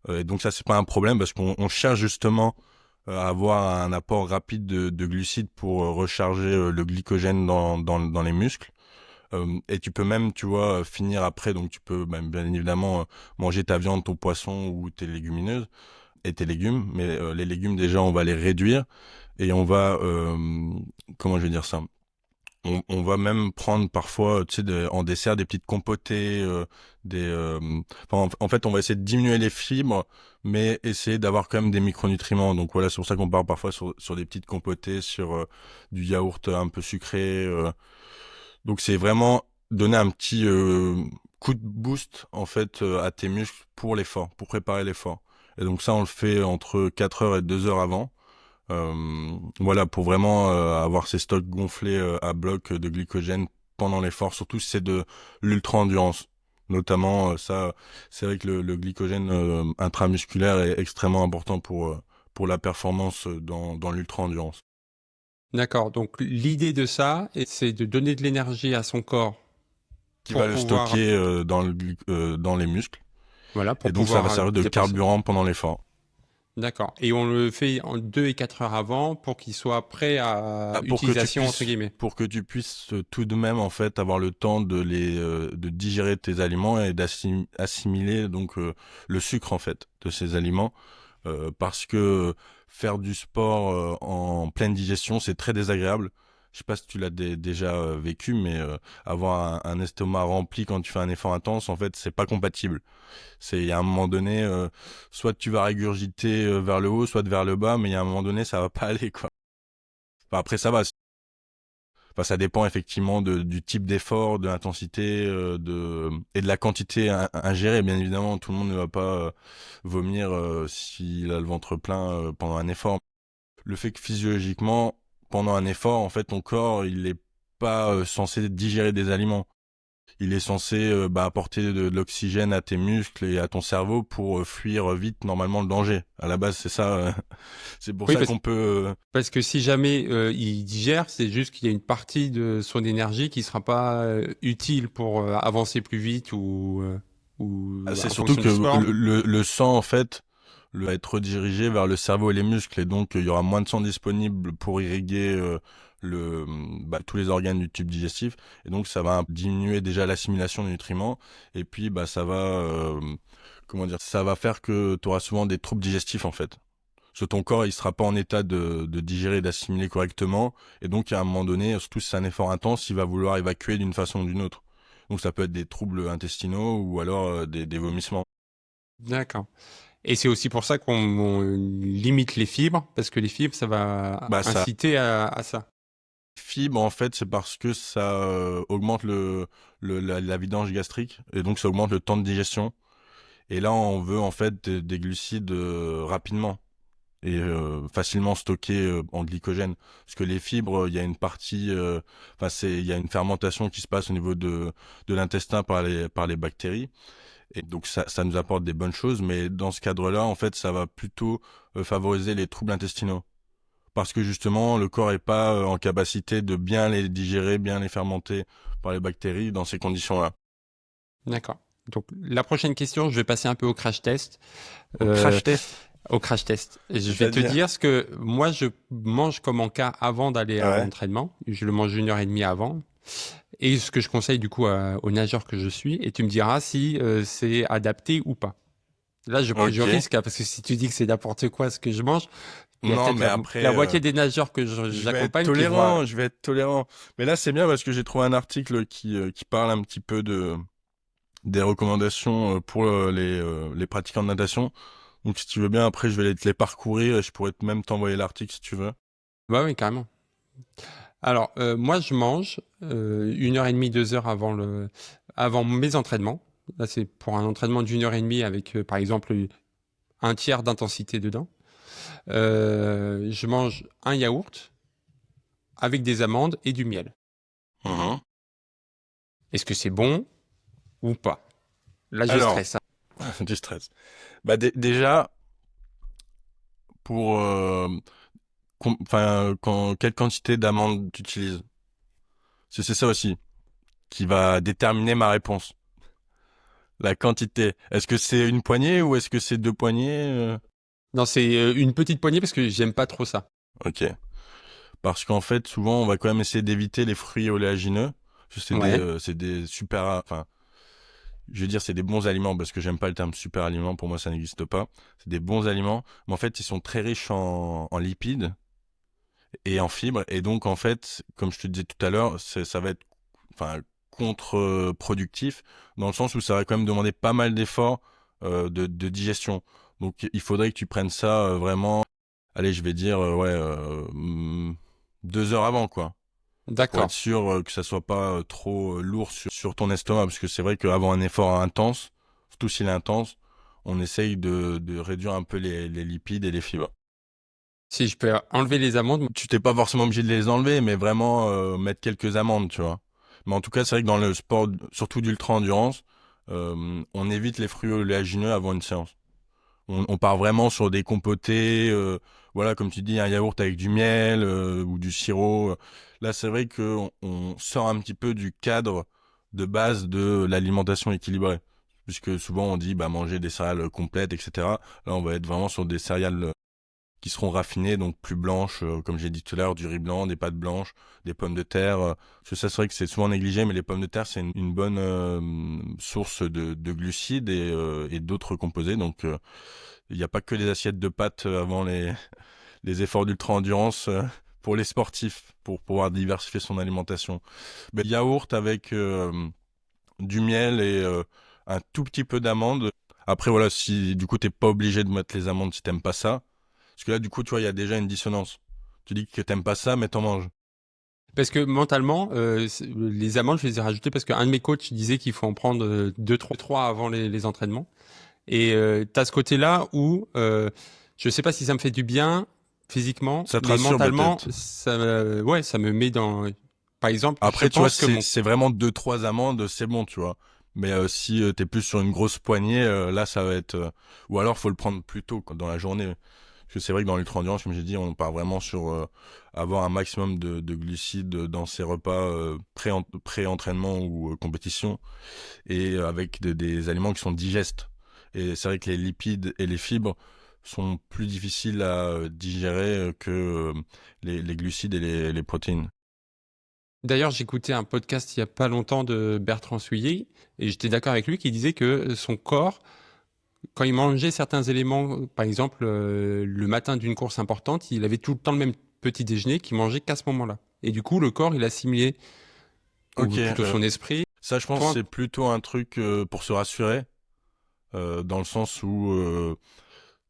Et donc ça, c'est pas un problème parce qu'on cherche justement à avoir un apport rapide de glucides pour recharger le glycogène dans les muscles. Et tu peux même, tu vois, finir après, donc tu peux même, bien évidemment manger ta viande, ton poisson ou tes légumineuses et tes légumes, mais les légumes déjà on va les réduire et on va, comment je vais dire ça, on va même prendre parfois, tu sais, en dessert des petites compotées, en fait on va essayer de diminuer les fibres, mais essayer d'avoir quand même des micronutriments. Donc voilà, c'est pour ça qu'on part parfois sur des petites compotées, sur du yaourt un peu sucré. Donc c'est vraiment donner un petit coup de boost en fait à tes muscles pour l'effort, pour préparer l'effort. Et donc ça on le fait entre 4 heures et 2 heures avant. Voilà, pour vraiment avoir ces stocks gonflés à bloc de glycogène pendant l'effort, surtout si c'est de l'ultra-endurance. Notamment ça, c'est vrai que le glycogène intramusculaire est extrêmement important pour la performance dans l'ultra-endurance. D'accord. Donc l'idée de ça, c'est de donner de l'énergie à son corps Qui va pour le pouvoir, stocker dans les muscles. voilà, Et pour donc ça va pouvoir servir de dépenser. carburant pendant l'effort. D'accord. Et on le fait en 2 et 4 heures avant pour qu'il soit prêt à Ah, utilisation entre guillemets. pour que tu puisses tout de même en fait avoir le temps de digérer tes aliments et d'assimiler donc le sucre en fait de ces aliments, parce que faire du sport en pleine digestion c'est très désagréable. Je sais pas si tu l'as déjà vécu, mais avoir un estomac rempli quand tu fais un effort intense, en fait, c'est pas compatible. Il y a un moment donné, soit tu vas régurgiter vers le haut, soit vers le bas, mais il y a un moment donné, ça va pas aller, quoi. Enfin, après, ça va. Enfin, ça dépend effectivement du type d'effort, de l'intensité, et de la quantité ingérée. Bien évidemment, tout le monde ne va pas vomir s'il a le ventre plein pendant un effort. Le fait que physiologiquement, pendant un effort, en fait, ton corps, il est pas censé digérer des aliments. Il est censé apporter de l'oxygène à tes muscles et à ton cerveau pour fuir vite normalement le danger. À la base, c'est ça. C'est pour Oui, ça qu'on peut. parce que si jamais il digère, c'est juste qu'il y a une partie de son énergie qui sera pas utile pour avancer plus vite ou C'est en surtout fonction que du sport. le sang en fait va être redirigé vers le cerveau et les muscles et donc il y aura moins de sang disponible pour irriguer tous les organes du tube digestif et donc ça va diminuer déjà l'assimilation des nutriments et puis ça va comment dire, ça va faire que tu auras souvent des troubles digestifs en fait. Parce que ton corps il sera pas en état de digérer et d'assimiler correctement et donc à un moment donné, surtout si c'est un effort intense, il va vouloir évacuer d'une façon ou d'une autre. Donc ça peut être des troubles intestinaux ou alors des vomissements. D'accord. Et c'est aussi pour ça qu'on limite les fibres, parce que les fibres, ça va Ça inciter à ça. fibre en fait, c'est parce que ça augmente la vidange gastrique et donc ça augmente le temps de digestion. Et là, on veut en fait des glucides rapidement et facilement stockés en glycogène. Parce que les fibres, il y a une partie, il y a une fermentation qui se passe au niveau de l'intestin par les bactéries. Et donc ça nous apporte des bonnes choses, mais dans ce cadre-là, en fait, ça va plutôt favoriser les troubles intestinaux. Parce que justement, le corps est pas en capacité de bien les digérer, bien les fermenter par les bactéries dans ces conditions-là. D'accord. Donc la prochaine question, je vais passer un peu au crash test. Au Euh, crash test, Au crash test. Et je vais te c'est-à-dire? dire ce que moi je mange comme en cas avant d'aller à Ouais. l'entraînement. Je le mange 1 heure et demie avant. Et ce que je conseille du coup aux nageurs que je suis. Et tu me diras si c'est adapté ou pas. Là, je Ok. risque, hein, parce que si tu dis que c'est n'importe quoi ce que je mange, il y a Non, peut-être mais après, la moitié des nageurs que je vais être j'accompagne qui vont. tolérant, je vais être tolérant. Mais là, c'est bien parce que j'ai trouvé un article qui parle un petit peu des recommandations pour les pratiquants de natation. Donc, si tu veux bien, après, je vais te les parcourir et je pourrais même t'envoyer l'article si tu veux. Bah oui, carrément. Alors, moi, je mange 1 heure et demie, 2 heures avant mes entraînements. Là, c'est pour un entraînement d'1 heure et demie avec, par exemple, un tiers d'intensité dedans. Je mange un yaourt avec des amandes et du miel. Mhm. Est-ce que c'est bon ou pas? Là, je Alors, stresse, hein. du stress. Bah, déjà, pour, quelle quantité d'amandes tu utilises? C'est ça aussi qui va déterminer ma réponse. La quantité. Est-ce que c'est une poignée ou est-ce que c'est 2 poignées? Non, c'est une petite poignée parce que j'aime pas trop ça. Ok. Parce qu'en fait, souvent, on va quand même essayer d'éviter les fruits oléagineux. Parce que Ouais, c'est des super, enfin, je veux dire, c'est des bons aliments parce que j'aime pas le terme super aliment. Pour moi, ça n'existe pas. C'est des bons aliments, mais en fait, ils sont très riches en lipides et en fibres. Et donc, en fait, comme je te disais tout à l'heure, ça va être, enfin, contre-productif dans le sens où ça va quand même demander pas mal d'efforts de digestion. Donc, il faudrait que tu prennes ça vraiment, allez, je vais dire, 2 heures avant, quoi. Pour être d'accord. sûr que ça soit pas trop lourd sur ton estomac, parce que c'est vrai qu'avant un effort intense, surtout s'il est intense, on essaye de réduire un peu les lipides et les fibres. Si je peux enlever les amandes, Tu t'es pas forcément obligé de les enlever, mais vraiment mettre quelques amandes, tu vois. Mais en tout cas, c'est vrai que dans le sport, surtout d'ultra-endurance, on évite les fruits oléagineux avant une séance. On part vraiment sur des compotés, voilà, comme tu dis, un yaourt avec du miel ou du sirop. Là, c'est vrai qu'on sort un petit peu du cadre de base de l'alimentation équilibrée, puisque souvent on dit bah manger des céréales complètes, etc. Là, on va être vraiment sur des céréales qui seront raffinées, donc plus blanches, comme j'ai dit tout à l'heure, du riz blanc, des pâtes blanches, des pommes de terre. Parce que ça, c'est vrai que c'est souvent négligé, mais les pommes de terre, c'est une bonne source de glucides et d'autres composés. Donc, il n'y a pas que les assiettes de pâtes avant les efforts d'ultra-endurance pour les sportifs, pour pouvoir diversifier son alimentation. Mais yaourt avec du miel et un tout petit peu d'amandes. Après, voilà, si du coup, t'es pas obligé de mettre les amandes si t'aimes pas ça. Parce que là, du coup, tu vois, il y a déjà une dissonance. Tu dis que t'aimes pas ça, mais t'en manges. parce que mentalement, les amandes, je les ai rajoutées parce qu'un de mes coachs disait qu'il faut en prendre 2, 3 avant les entraînements. Et tu as ce côté-là où je sais pas si ça me fait du bien physiquement, Ça te mais rassure mentalement, peut-être. ouais, ça me met dans. Par exemple, je Après, tu vois, pense que c'est vraiment 2, 3 amandes, c'est bon, tu vois. Mais si t'es plus sur une grosse poignée, là, ça va être... Ou alors, faut le prendre plus tôt, quoi, dans la journée. Parce que c'est vrai que dans l'ultra-endurance, comme j'ai dit, on part vraiment sur avoir un maximum de glucides dans ses repas pré-entraînement ou compétition, et avec des aliments qui sont digestes. Et c'est vrai que les lipides et les fibres sont plus difficiles à digérer que les glucides et les protéines. d'ailleurs, j'écoutais un podcast il y a pas longtemps de Bertrand Souillet et j'étais d'accord avec lui qui disait que son corps, quand il mangeait certains éléments, par exemple le matin d'une course importante, il avait tout le temps le même petit déjeuner qu'il mangeait qu'à ce moment-là. Et du coup, le corps, il assimilait, Ok, ou plutôt son esprit. ça je pense que Toi, c'est plutôt un truc pour se rassurer, dans le sens où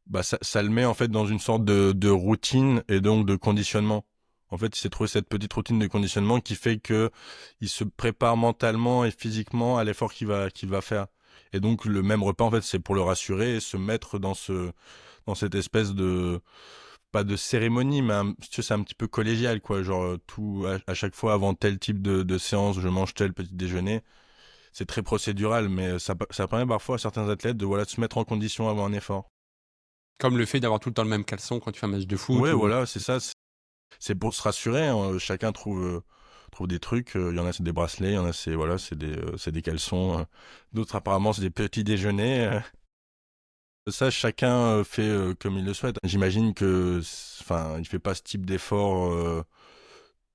bah, ça le met en fait dans une sorte de routine et donc de conditionnement. En fait, il s'est trouvé cette petite routine de conditionnement qui fait que il se prépare mentalement et physiquement à l'effort qu'il va faire. Et donc le même repas en fait, c'est pour le rassurer et se mettre dans cette espèce de pas de cérémonie, mais tu sais, c'est un petit peu collégial quoi. Genre tout à chaque fois avant tel type de séance, je mange tel petit déjeuner. C'est très procédural, mais ça permet parfois à certains athlètes de voilà de se mettre en condition avant un effort. comme le fait d'avoir tout le temps le même caleçon quand tu fais un match de foot Ouais, ou. voilà, c'est ça. C'est pour se rassurer, hein. Chacun trouve des trucs. Il y en a, c'est des bracelets. Il y en a, c'est des caleçons. D'autres, apparemment, c'est des petits déjeuners. Ça, chacun fait comme il le souhaite. J'imagine que, enfin, il fait pas ce type d'effort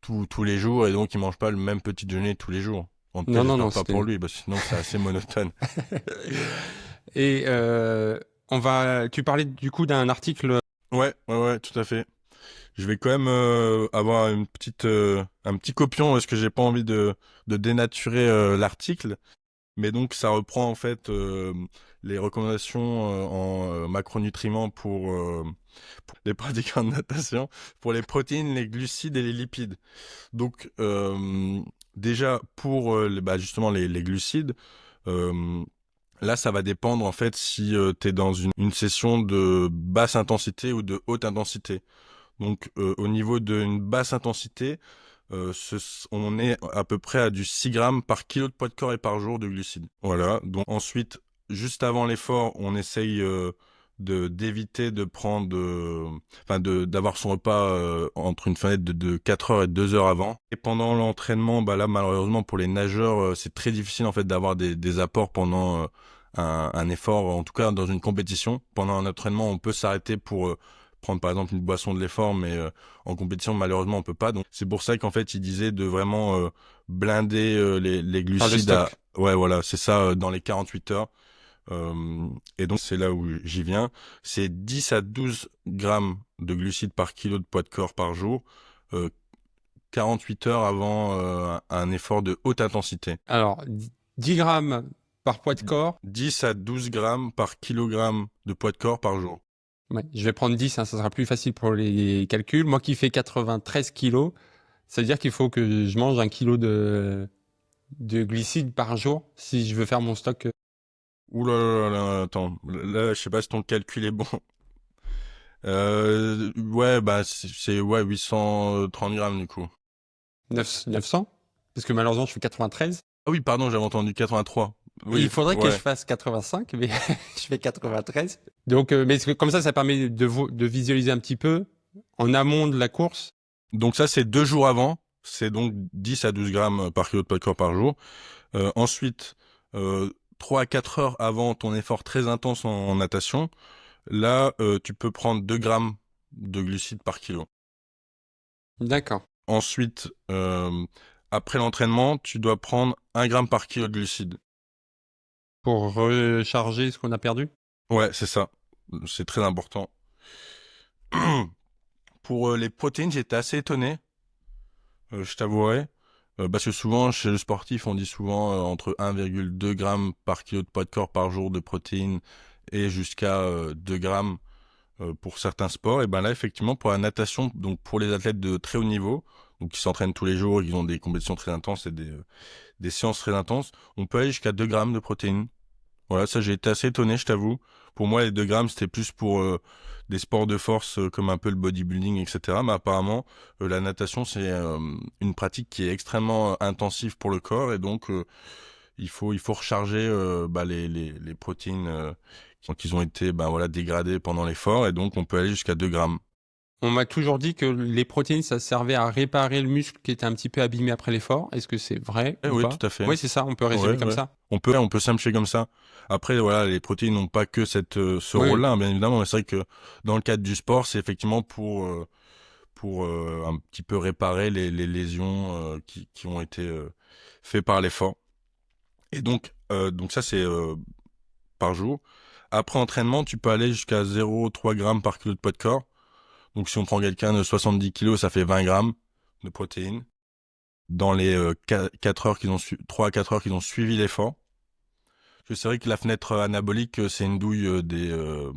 tous les jours et donc il mange pas le même petit déjeuner tous les jours. En tout cas, Non, non, j'espère non, pas pour c'était. lui, parce que sinon c'est assez monotone. Et Tu parlais du coup d'un article. Ouais, tout à fait. Je vais quand même avoir un petit copion parce que j'ai pas envie de dénaturer l'article. Mais donc ça reprend en fait les recommandations en macronutriments pour les pratiquants de natation, pour les protéines, les glucides et les lipides. Donc déjà pour justement les glucides, euh, là ça va dépendre en fait si tu es dans une session de basse intensité ou de haute intensité. Donc au niveau d'une basse intensité, on est à peu près à du 6 grammes par kilo de poids de corps et par jour de glucides. Voilà. Donc ensuite, juste avant l'effort, on essaye d'éviter de prendre, d'avoir son repas entre une fenêtre de 4 heures et 2 heures avant. Et pendant l'entraînement, bah là, malheureusement pour les nageurs, c'est très difficile en fait d'avoir des apports pendant un effort, en tout cas dans une compétition. Pendant un entraînement, on peut s'arrêter pour prendre par exemple une boisson de l'effort, mais en compétition malheureusement on peut pas. Donc c'est pour ça qu'en fait il disait de vraiment blinder les Faire le glucides stock. ouais voilà, c'est ça, dans les 48 heures. Et donc c'est là où j'y viens. C'est 10 à 12 grammes de glucides par kilo de poids de corps par jour, euh, 48 heures avant un effort de haute intensité. Alors, 10 grammes par poids de corps. 10 à 12 grammes par kilogramme de poids de corps par jour. Ouais, je vais prendre 10, hein, ça sera plus facile pour les calculs. Moi qui fais 93 kilos, ça veut dire qu'il faut que je mange 1 kilo de glucides par jour si je veux faire mon stock. Ouh là, attends, là je sais pas si ton calcul est bon. Ouais, bah ouais 830 grammes du coup. 900. Parce que malheureusement, je fais 93. Ah oui, pardon, j'avais entendu 83. Et il Oui, faudrait que je ouais. fasse 85, mais je fais 93. Donc, mais comme ça permet de visualiser un petit peu en amont de la course. Donc ça, c'est 2 jours avant. C'est donc 10 à 12 grammes par kilo de poids de corps par jour. Ensuite, 3 à 4 heures avant ton effort très intense en natation, là, tu peux prendre 2 grammes de glucides par kilo. D'accord. Ensuite, après l'entraînement, tu dois prendre 1 gramme par kilo de glucides. Pour recharger ce qu'on a perdu. Ouais, c'est ça. C'est très important. Pour les protéines, j'étais assez étonné, je t'avouerai. Parce que souvent, chez le sportif, on dit souvent entre 1,2 grammes par kilo de poids de corps par jour de protéines et jusqu'à 2 grammes pour certains sports. Et ben là, effectivement, pour la natation, donc pour les athlètes de très haut niveau, donc qui s'entraînent tous les jours, qui ont des compétitions très intenses et des séances très intenses, on peut aller jusqu'à 2 grammes de protéines. Voilà, ça j'ai été assez étonné, je t'avoue. Pour moi, les 2 grammes, c'était plus pour des sports de force comme un peu le bodybuilding, etc. Mais apparemment, la natation, c'est une pratique qui est extrêmement intensive pour le corps et donc il faut recharger les protéines qui ont été voilà, dégradées pendant l'effort et donc on peut aller jusqu'à 2 grammes. On m'a toujours dit que les protéines, ça servait à réparer le muscle qui était un petit peu abîmé après l'effort. Est-ce que c'est vrai Eh ou oui, pas? tout à fait. Oui, c'est ça, on peut résumer Ouais, comme ouais. ça. On peut simplifier comme ça. Après, voilà, les protéines n'ont pas que ce Oui, oui. rôle-là, hein, bien évidemment. Mais c'est vrai que dans le cadre du sport, c'est effectivement pour un petit peu réparer les lésions qui ont été faites par l'effort. Et donc ça, c'est par jour. Après entraînement, tu peux aller jusqu'à 0,3 grammes par kilo de poids de corps. Donc si on prend quelqu'un de 70 kilos, ça fait 20 grammes de protéines dans les 4 heures 3 à 4 heures qu'ils ont suivi l'effort. Parce que c'est vrai que la fenêtre anabolique, c'est une douille de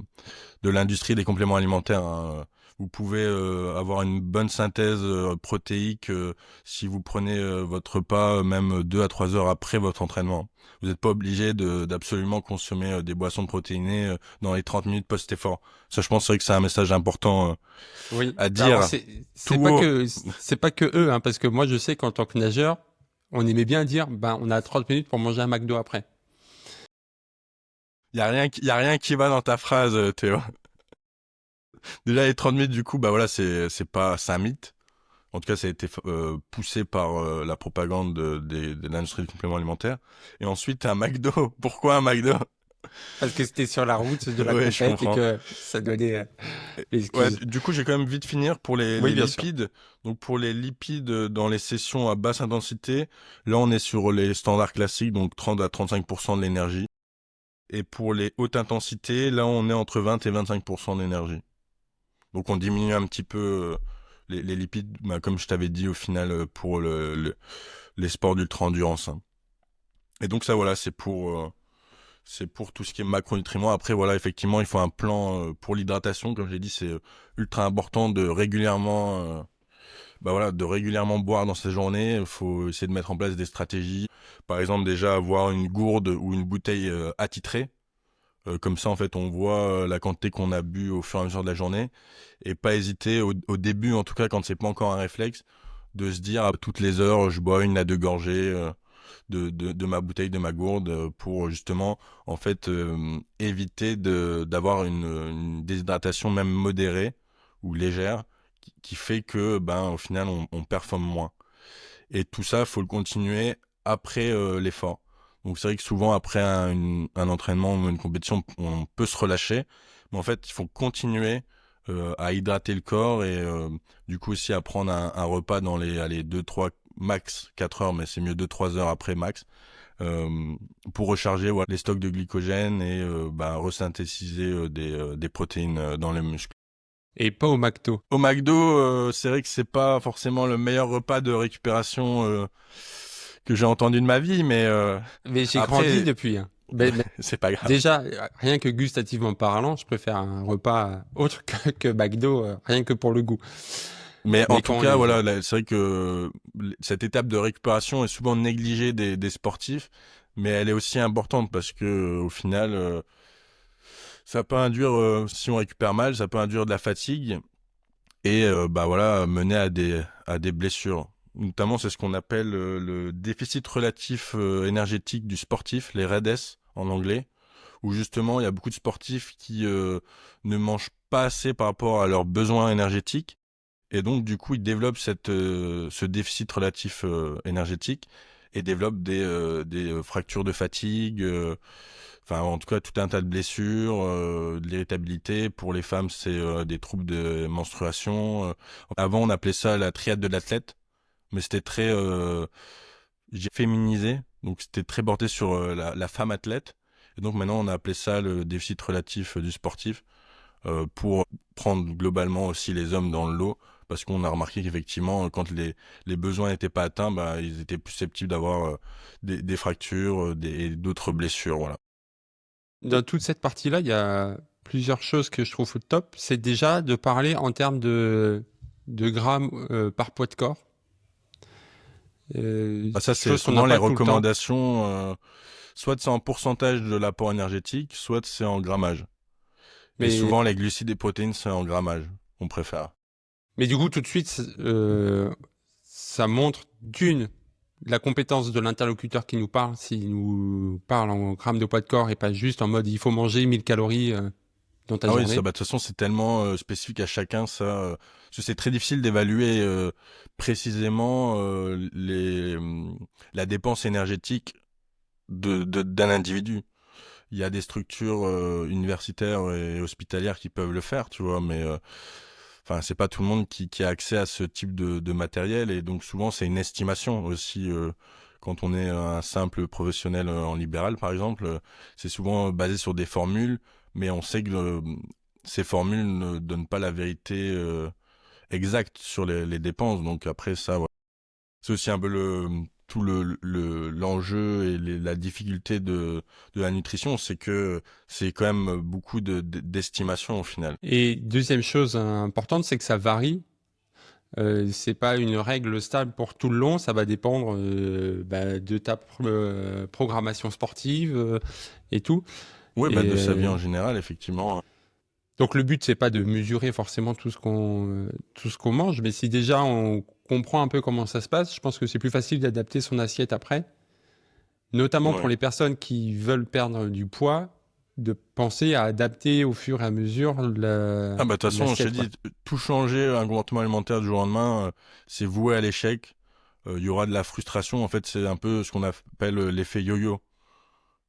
l'industrie des compléments alimentaires, hein. Vous pouvez avoir une bonne synthèse protéique si vous prenez votre repas même 2 à 3 heures après votre entraînement. Vous n'êtes pas obligé d'absolument consommer des boissons protéinées dans les 30 minutes post-effort. Ça, je pense c'est vrai que c'est un message important Oui. à Alors, dire. c'est pas Tout, que, c'est pas que eux, hein, parce que moi, je sais qu'en tant que nageur, on aimait bien dire, ben, on a 30 minutes pour manger un McDo après. y a rien qui va dans ta phrase, Théo. Déjà les 30 minutes, du coup, bah voilà, c'est un mythe. En tout cas, ça a été poussé par la propagande de l'industrie du complément alimentaire. Et ensuite, un McDo. Pourquoi un McDo? Parce que c'était sur la route de la Ouais, je compète et comprends. que ça donnait Ouais, l'excuse. du coup, j'ai quand même vite finir pour Oui, les bien sûr. lipides. Donc, pour les lipides dans les sessions à basse intensité, là, on est sur les standards classiques, donc 30 à 35% de l'énergie. Et pour les hautes intensités, là, on est entre 20 et 25% d'énergie. Donc, on diminue un petit peu les lipides, comme je t'avais dit au final, pour les sports d'ultra-endurance. Hein. Et donc, ça, voilà, c'est pour tout ce qui est macronutriments. Après, voilà, effectivement, il faut un plan pour l'hydratation. Comme je l'ai dit, c'est ultra important de régulièrement de régulièrement boire dans sa journée. Il faut essayer de mettre en place des stratégies. Par exemple, déjà avoir une gourde ou une bouteille attitrée. Comme ça, en fait, on voit la quantité qu'on a bu au fur et à mesure de la journée. Et pas hésiter, au début, en tout cas, quand c'est pas encore un réflexe, de se dire à toutes les heures, je bois 1 à 2 gorgées de ma bouteille, de ma gourde, pour justement, en fait, éviter d'avoir une déshydratation même modérée ou légère, qui fait que, au final, on performe moins. Et tout ça, faut le continuer après l'effort. Donc c'est vrai que souvent après un entraînement ou une compétition, on peut se relâcher, mais en fait il faut continuer à hydrater le corps et du coup aussi à prendre un repas dans les 2, 3, max 4 heures, mais c'est mieux 2, 3 heures après max, pour recharger les stocks de glycogène et resynthétiser des protéines dans les muscles. Et pas au McDo. Au McDo, c'est vrai que c'est pas forcément le meilleur repas de récupération que j'ai entendu de ma vie, mais Mais j'ai grandi après, depuis. Hein. c'est pas grave. Déjà, rien que gustativement parlant, je préfère un repas autre que McDo, rien que pour le goût. Mais en Mais tout quand cas, les... voilà, c'est vrai que cette étape de récupération est souvent négligée des sportifs, mais elle est aussi importante parce que au final, ça peut induire, si on récupère mal, ça peut induire de la fatigue et mener à des blessures. Notamment, c'est ce qu'on appelle le déficit relatif énergétique du sportif, les REDS en anglais, où justement il y a beaucoup de sportifs qui ne mangent pas assez par rapport à leurs besoins énergétiques, et donc du coup ils développent ce déficit relatif énergétique et développent des fractures de fatigue, enfin en tout cas tout un tas de blessures, de l'irritabilité. Pour les femmes, c'est des troubles de menstruation. Avant, on appelait ça la triade de l'athlète, mais c'était très féminisé, donc c'était très porté sur la femme athlète. Et donc maintenant, on a appelé ça le déficit relatif du sportif, pour prendre globalement aussi les hommes dans le lot, parce qu'on a remarqué qu'effectivement, quand les besoins n'étaient pas atteints, ils étaient plus susceptibles d'avoir des fractures, et d'autres blessures, voilà. Dans toute cette partie-là, il y a plusieurs choses que je trouve top. C'est déjà de parler en termes de grammes par poids de corps. Ça, c'est Chose qu'on n'a souvent les pas tout le temps. recommandations, soit c'est en pourcentage de l'apport énergétique, soit c'est en grammage. Et Mais, souvent, les glucides et protéines, c'est en grammage qu'on préfère. mais du coup, tout de suite, ça montre la compétence de l'interlocuteur qui nous parle, s'il nous parle en grammes de poids de corps et pas juste en mode il faut manger 1000 calories dans ta Ah oui, ça, journée. de toute façon, c'est tellement spécifique à chacun, ça. Parce que c'est très difficile d'évaluer précisément la dépense énergétique d'un individu. Il y a des structures universitaires et hospitalières qui peuvent le faire, tu vois, mais enfin, c'est pas tout le monde qui a accès à ce type de matériel, et donc souvent c'est une estimation aussi. Quand on est un simple professionnel en libéral, par exemple, c'est souvent basé sur des formules, mais on sait que ces formules ne donnent pas la vérité exacte sur les dépenses. Donc après ça, ouais. C'est aussi un peu l'enjeu et la difficulté de la nutrition, c'est que c'est quand même beaucoup d'estimation au final. Et deuxième chose importante, c'est que ça varie. C'est pas une règle stable pour tout le long, ça va dépendre de ta programmation sportive et tout. Oui, Et de sa vie en général, effectivement. donc le but c'est pas de mesurer forcément tout ce qu'on mange, mais si déjà on comprend un peu comment ça se passe, je pense que c'est plus facile d'adapter son assiette après, notamment pour Ouais. les personnes qui veulent perdre du poids, de penser à adapter au fur et à mesure Ah de toute façon, je t'ai l'assiette quoi. dit, tout changer, un comportement alimentaire du jour au lendemain, c'est voué à l'échec. Il y aura de la frustration. En fait, c'est un peu ce qu'on appelle l'effet yo-yo.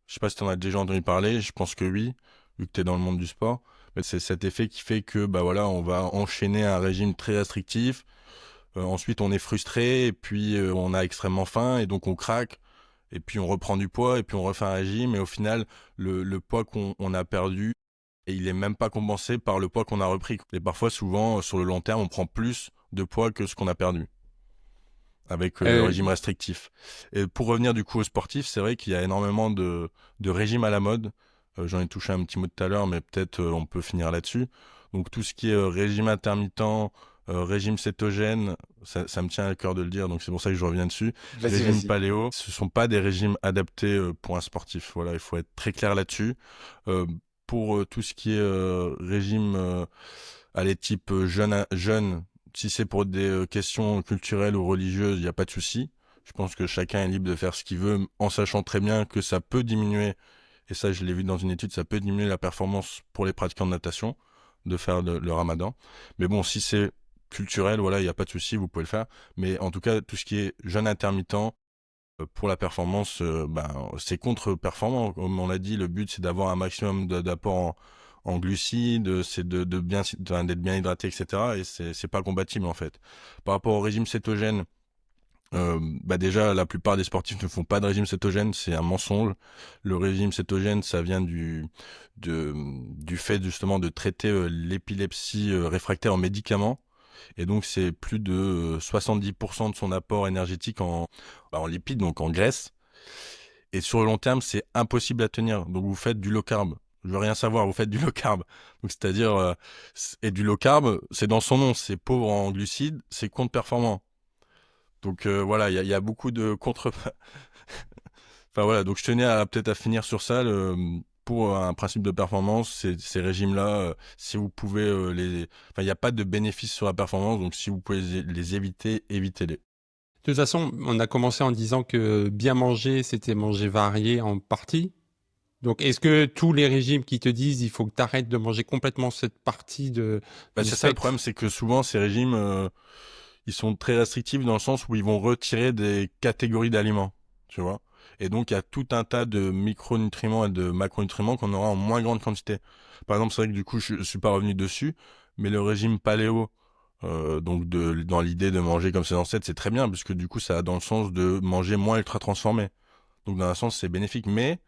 Je sais pas si t'en as déjà entendu parler, je pense que oui, vu que t'es dans le monde du sport. Mais c'est cet effet qui fait que, on va enchaîner un régime très restrictif. Ensuite, on est frustré, et puis on a extrêmement faim, et donc on craque. et puis on reprend du poids, et puis on refait un régime, et au final, le poids qu'on a perdu, et il est même pas compensé par le poids qu'on a repris. Et parfois, souvent, sur le long terme, on prend plus de poids que ce qu'on a perdu avec le Euh, régime restrictif. Et pour revenir du coup aux sportifs, c'est vrai qu'il y a énormément de régimes à la mode. J'en ai touché un petit mot tout à l'heure, mais peut-être on peut finir là-dessus. Donc tout ce qui est régime intermittent, régime cétogène, ça me tient à cœur de le dire, donc c'est pour ça que je reviens dessus. Régime Vas-y. paléo, ce sont pas des régimes adaptés pour un sportif. Voilà, il faut être très clair là-dessus. Euh, pour tout ce qui est régime allez, type jeune, si c'est pour des questions culturelles ou religieuses, il n'y a pas de souci. Je pense que chacun est libre de faire ce qu'il veut, en sachant très bien que ça peut diminuer, et ça je l'ai vu dans une étude, ça peut diminuer la performance pour les pratiquants de natation, de faire le ramadan. Mais bon, si c'est culturel, voilà, il n'y a pas de souci, vous pouvez le faire. Mais en tout cas, tout ce qui est jeûne intermittent, pour la performance, c'est contre-performant. Comme on l'a dit, le but c'est d'avoir un maximum d'apport en glucides, c'est d'être bien hydraté, etc. Et c'est pas compatible en fait. Par rapport au régime cétogène, déjà la plupart des sportifs ne font pas de régime cétogène, c'est un mensonge. Le régime cétogène, ça vient du fait justement de traiter l'épilepsie réfractaire aux médicaments. Et donc, c'est plus de 70% de son apport énergétique en lipides, donc en graisse. Et sur le long terme, c'est impossible à tenir. Donc, vous faites du low carb. Je veux rien savoir, vous faites du low carb. Donc, c'est-à-dire, et du low carb, c'est dans son nom, c'est pauvre en glucides, c'est contre-performant. Donc, voilà, il y a beaucoup de contre... Enfin, voilà, donc je tenais peut-être à finir sur ça. Pour un principe de performance, ces régimes-là, si vous pouvez enfin, il n'y a pas de bénéfice sur la performance, donc si vous pouvez les éviter, évitez-les. De toute façon, on a commencé en disant que bien manger, c'était manger varié en partie. Donc, est-ce que tous les régimes qui te disent il faut que tu arrêtes de manger complètement cette partie du C'est ça le spectre? problème, c'est que souvent ces régimes, ils sont très restrictifs dans le sens où ils vont retirer des catégories d'aliments, tu vois. Et donc il y a tout un tas de micronutriments et de macronutriments qu'on aura en moins grande quantité. Par exemple, c'est vrai que du coup, je suis pas revenu dessus, mais le régime paléo, donc dans l'idée de manger comme ses ancêtres, c'est très bien, puisque du coup, ça a dans le sens de manger moins ultra transformé. Donc dans un sens, c'est bénéfique. Mais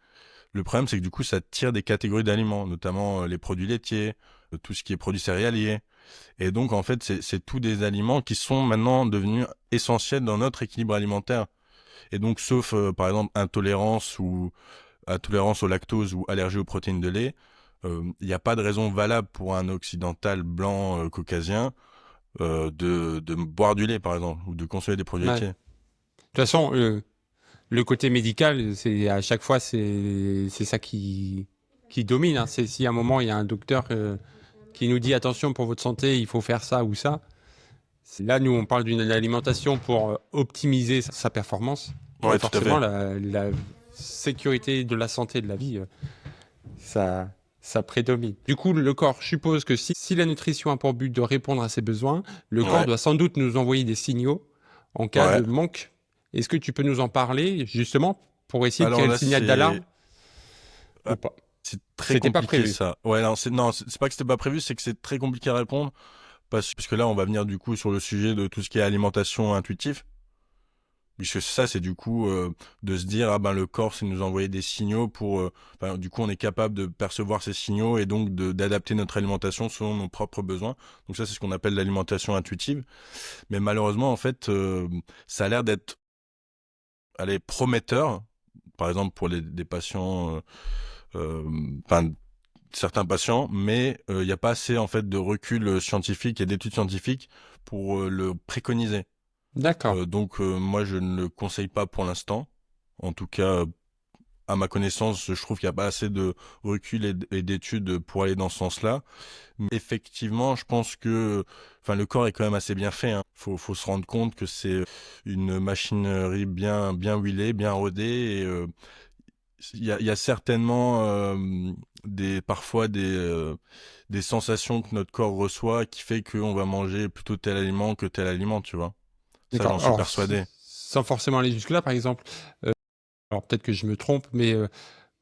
le problème, c'est que du coup, ça tire des catégories d'aliments, notamment les produits laitiers, tout ce qui est produits céréaliers. Et donc, en fait, c'est tous des aliments qui sont maintenant devenus essentiels dans notre équilibre alimentaire. Et donc, sauf, par exemple, intolérance au lactose ou allergie aux protéines de lait, il n'y a pas de raison valable pour un occidental blanc caucasien de boire du lait, par exemple, ou de consommer des produits Ouais. laitiers. De toute façon, le côté médical, c'est à chaque fois, c'est ça qui domine. Hein. C'est si à un moment il y a un docteur qui nous dit attention pour votre santé, il faut faire ça ou ça. Là, nous, on parle d'une alimentation pour optimiser sa performance. Et Ouais, tout à forcément, fait. la sécurité de la santé et de la vie, ça, ça prédomine. Du coup, le corps, je suppose que si la nutrition a pour but de répondre à ses besoins, le corps Ouais, doit sans doute nous envoyer des signaux en cas ouais. de manque. Est-ce que tu peux nous en parler, justement, pour essayer de Alors créer le là, signal d'alarme ah, ou pas? c'est très C'était pas compliqué, prévu. ça. Ouais, non, c'est pas que c'était pas prévu, c'est que c'est très compliqué à répondre. Parce que là, on va venir du coup sur le sujet de tout ce qui est alimentation intuitive. Puisque ça, c'est du coup de se dire, ah ben le corps, c'est nous envoyer des signaux pour... du coup, on est capable de percevoir ces signaux et donc d'adapter notre alimentation selon nos propres besoins. Donc ça, c'est ce qu'on appelle l'alimentation intuitive. Mais malheureusement, en fait, ça a l'air d'être, allez, prometteur. Par exemple, pour des patients... enfin, certains patients, mais il n'y a pas assez en fait de recul scientifique et d'études scientifiques pour le préconiser. D'accord. Donc moi je ne le conseille pas pour l'instant. En tout cas, à ma connaissance, je trouve qu'il n'y a pas assez de recul et d'études pour aller dans ce sens-là. Mais effectivement, je pense que, enfin, le corps est quand même assez bien fait. Hein. Faut se rendre compte que c'est une machinerie bien huilée, bien rodée. Et il y a certainement parfois des sensations que notre corps reçoit qui fait qu'on va manger plutôt tel aliment que tel aliment, tu vois. Ça, D'accord. j'en suis Alors, persuadé. sans forcément aller jusque-là, par exemple, alors peut-être que je me trompe, mais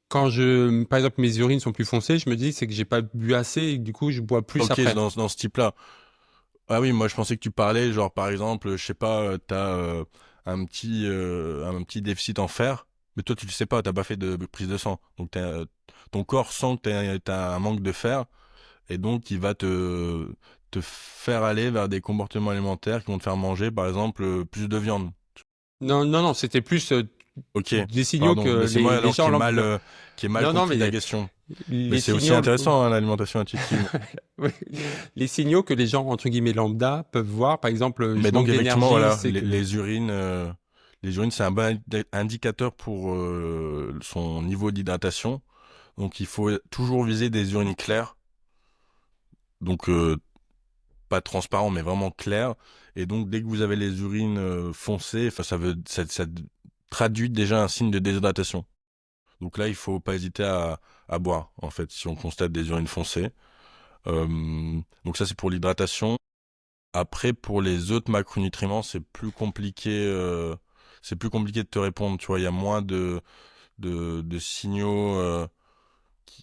par exemple, mes urines sont plus foncées, je me dis c'est que j'ai pas bu assez et que, du coup, je bois plus Ok, après. dans ce type-là. Ah oui, moi je pensais que tu parlais, genre par exemple, je sais pas, t'as un petit déficit en fer. Mais toi, tu le sais pas, t'as pas fait de prise de sang. Donc, ton corps sent que t'as un manque de fer, et donc il va te faire aller vers des comportements alimentaires qui vont te faire manger, par exemple, plus de viande. Non, non, non, c'était plus Ok, des signaux pardon, mais que c'est moi les alors gens lambda. qui ai mal Non, non, compris mais ta question. Mais les c'est aussi signaux, intéressant, hein, l'alimentation intuitive. oui, les signaux que les gens entre guillemets lambda peuvent voir, par exemple, Mais je donc manque effectivement, d'énergie, voilà, c'est que. les urines, c'est un bon indicateur pour son niveau d'hydratation. Donc il faut toujours viser des urines claires, donc pas transparent, mais vraiment clair. Et donc dès que vous avez les urines foncées, enfin ça traduit déjà un signe de déshydratation. Donc là, il faut pas hésiter à boire, en fait, si on constate des urines foncées. Donc ça, c'est pour l'hydratation. Après, pour les autres macronutriments, c'est plus compliqué de te répondre. Tu vois, il y a moins de signaux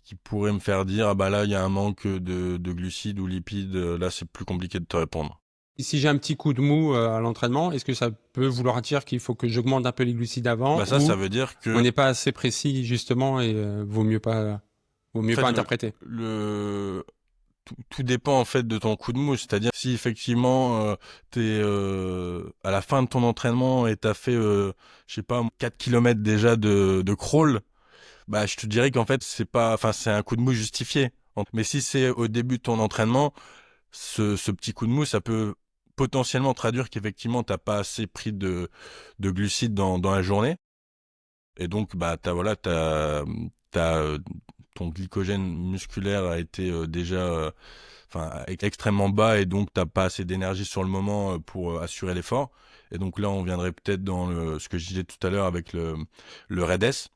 qui pourraient me faire dire, ah bah là, il y a un manque de glucides ou lipides. Là, c'est plus compliqué de te répondre. Si j'ai un petit coup de mou à l'entraînement, est-ce que ça peut vouloir dire qu'il faut que j'augmente un peu les glucides avant Bah ça ou veut dire on que, n'est pas assez précis justement et vaut en mieux fait, pas interpréter? tout dépend en fait de ton coup de mou. C'est-à-dire si effectivement t'es à la fin de ton entraînement et t'as fait je sais pas 4 kilomètres déjà de crawl, bah je te dirais qu'en fait c'est pas, enfin c'est un coup de mou justifié. Mais si c'est au début de ton entraînement, ce petit coup de mou, ça peut potentiellement traduire qu'effectivement t'as pas assez pris de glucides dans la journée. Et donc bah t'as ton glycogène musculaire a été déjà extrêmement bas, et donc t'as pas assez d'énergie sur le moment pour assurer l'effort. Et donc là, on viendrait peut-être dans ce que je disais tout à l'heure avec le RED-S.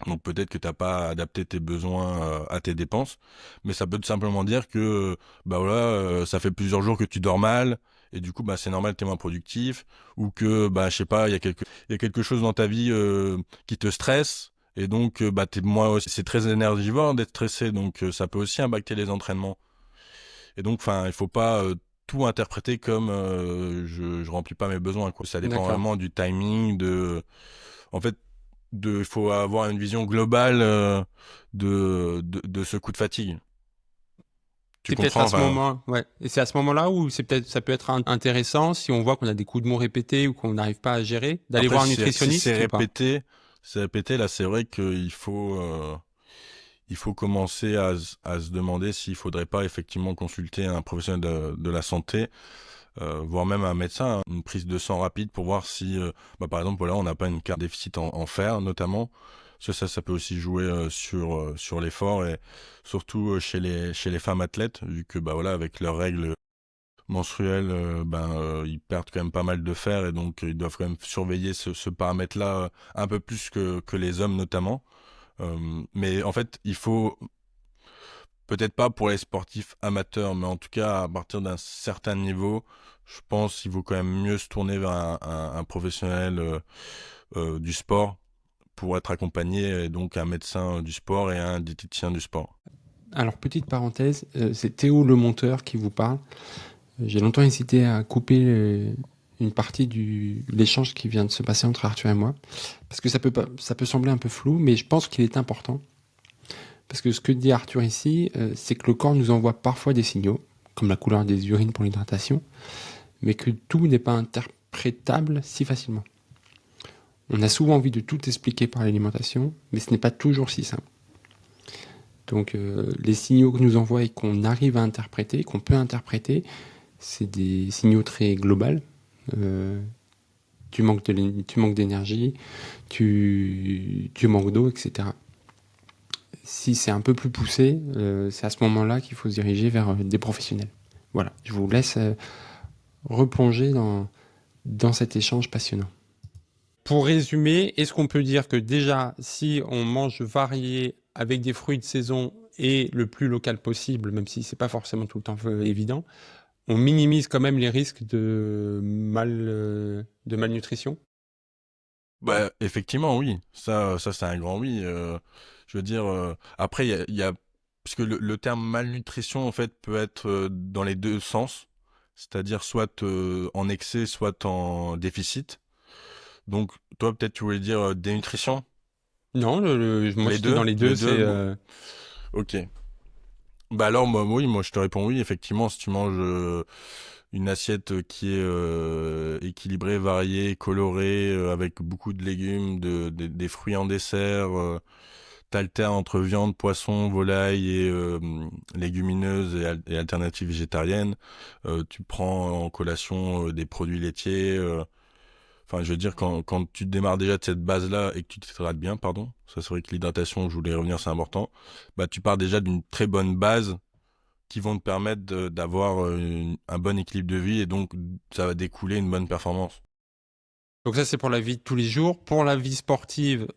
Donc peut-être que t'as pas adapté tes besoins à tes dépenses, mais ça peut tout simplement dire que bah voilà, ça fait plusieurs jours que tu dors mal, et du coup bah c'est normal, t'es moins productif, ou que bah je sais pas, il y a quelque chose dans ta vie qui te stresse, et donc bah t'es moins, c'est très énergivore d'être stressé, donc ça peut aussi impacter les entraînements. Et donc, enfin, il faut pas tout interpréter comme je remplis pas mes besoins, quoi. Ça dépend D'accord. vraiment du timing, en fait, il faut avoir une vision globale de ce coup de fatigue. Tu C'est peut-être à comprends, ce enfin, moment, ouais. Et c'est à ce moment-là où c'est peut-être, ça peut être intéressant si on voit qu'on a des coups de mou répétés ou qu'on n'arrive pas à gérer, d'aller après, voir un si nutritionniste ou pas. c'est répété, là, c'est vrai il faut commencer à se demander s'il faudrait pas effectivement consulter un professionnel de la santé, voire même un médecin, hein, une prise de sang rapide pour voir si, bah, par exemple, voilà, on n'a pas une carte déficit en fer, notamment. Parce que ça peut aussi jouer sur l'effort, et surtout chez les femmes athlètes, vu que, bah, voilà, avec leurs règles menstruelles, ils perdent quand même pas mal de fer, et donc ils doivent quand même surveiller ce paramètre-là un peu plus que les hommes, notamment. Mais en fait, il faut peut-être pas pour les sportifs amateurs, mais en tout cas, à partir d'un certain niveau, je pense qu'il vaut quand même mieux se tourner vers un professionnel du sport pour être accompagné, et donc un médecin du sport et un diététicien du sport. Alors, petite parenthèse, c'est Théo le monteur qui vous parle. J'ai longtemps hésité à couper une partie de l'échange qui vient de se passer entre Arthur et moi, parce que ça peut sembler un peu flou, mais je pense qu'il est important. Parce que ce que dit Arthur ici, c'est que le corps nous envoie parfois des signaux, comme la couleur des urines pour l'hydratation, mais que tout n'est pas interprétable si facilement. On a souvent envie de tout expliquer par l'alimentation, mais ce n'est pas toujours si simple. Donc les signaux que nous envoie et qu'on arrive à interpréter, qu'on peut interpréter, c'est des signaux très globaux. Euh, tu manques d'énergie, tu manques d'eau, etc. Si c'est un peu plus poussé, c'est à ce moment-là qu'il faut se diriger vers des professionnels. Voilà, je vous laisse replonger dans cet échange passionnant. Pour résumer, est-ce qu'on peut dire que déjà, si on mange varié avec des fruits de saison et le plus local possible, même si c'est pas forcément tout le temps évident, on minimise quand même les risques de malnutrition? Bah, effectivement, oui. Ça c'est un grand oui. Je veux dire, après, parce que le terme malnutrition, en fait, peut être dans les deux sens. C'est-à-dire soit en excès, soit en déficit. Donc, toi, peut-être tu voulais dire dénutrition. Non, moi Les j'étais deux? dans les deux, Les c'est... deux? Ok. Bah alors, moi je te réponds oui, effectivement, si tu manges une assiette qui est équilibrée, variée, colorée, avec beaucoup de légumes, des fruits en dessert, t'alternes entre viande, poisson, volaille et légumineuses et alternatives végétariennes. Tu prends en collation des produits laitiers. Enfin, je veux dire, quand tu démarres déjà de cette base-là et que tu t'hydrates bien, pardon, ça c'est vrai que l'hydratation, je voulais revenir, c'est important, bah tu pars déjà d'une très bonne base qui vont te permettre d'avoir un bon équilibre de vie et donc ça va découler une bonne performance. Donc ça, c'est pour la vie de tous les jours. Pour la vie sportive,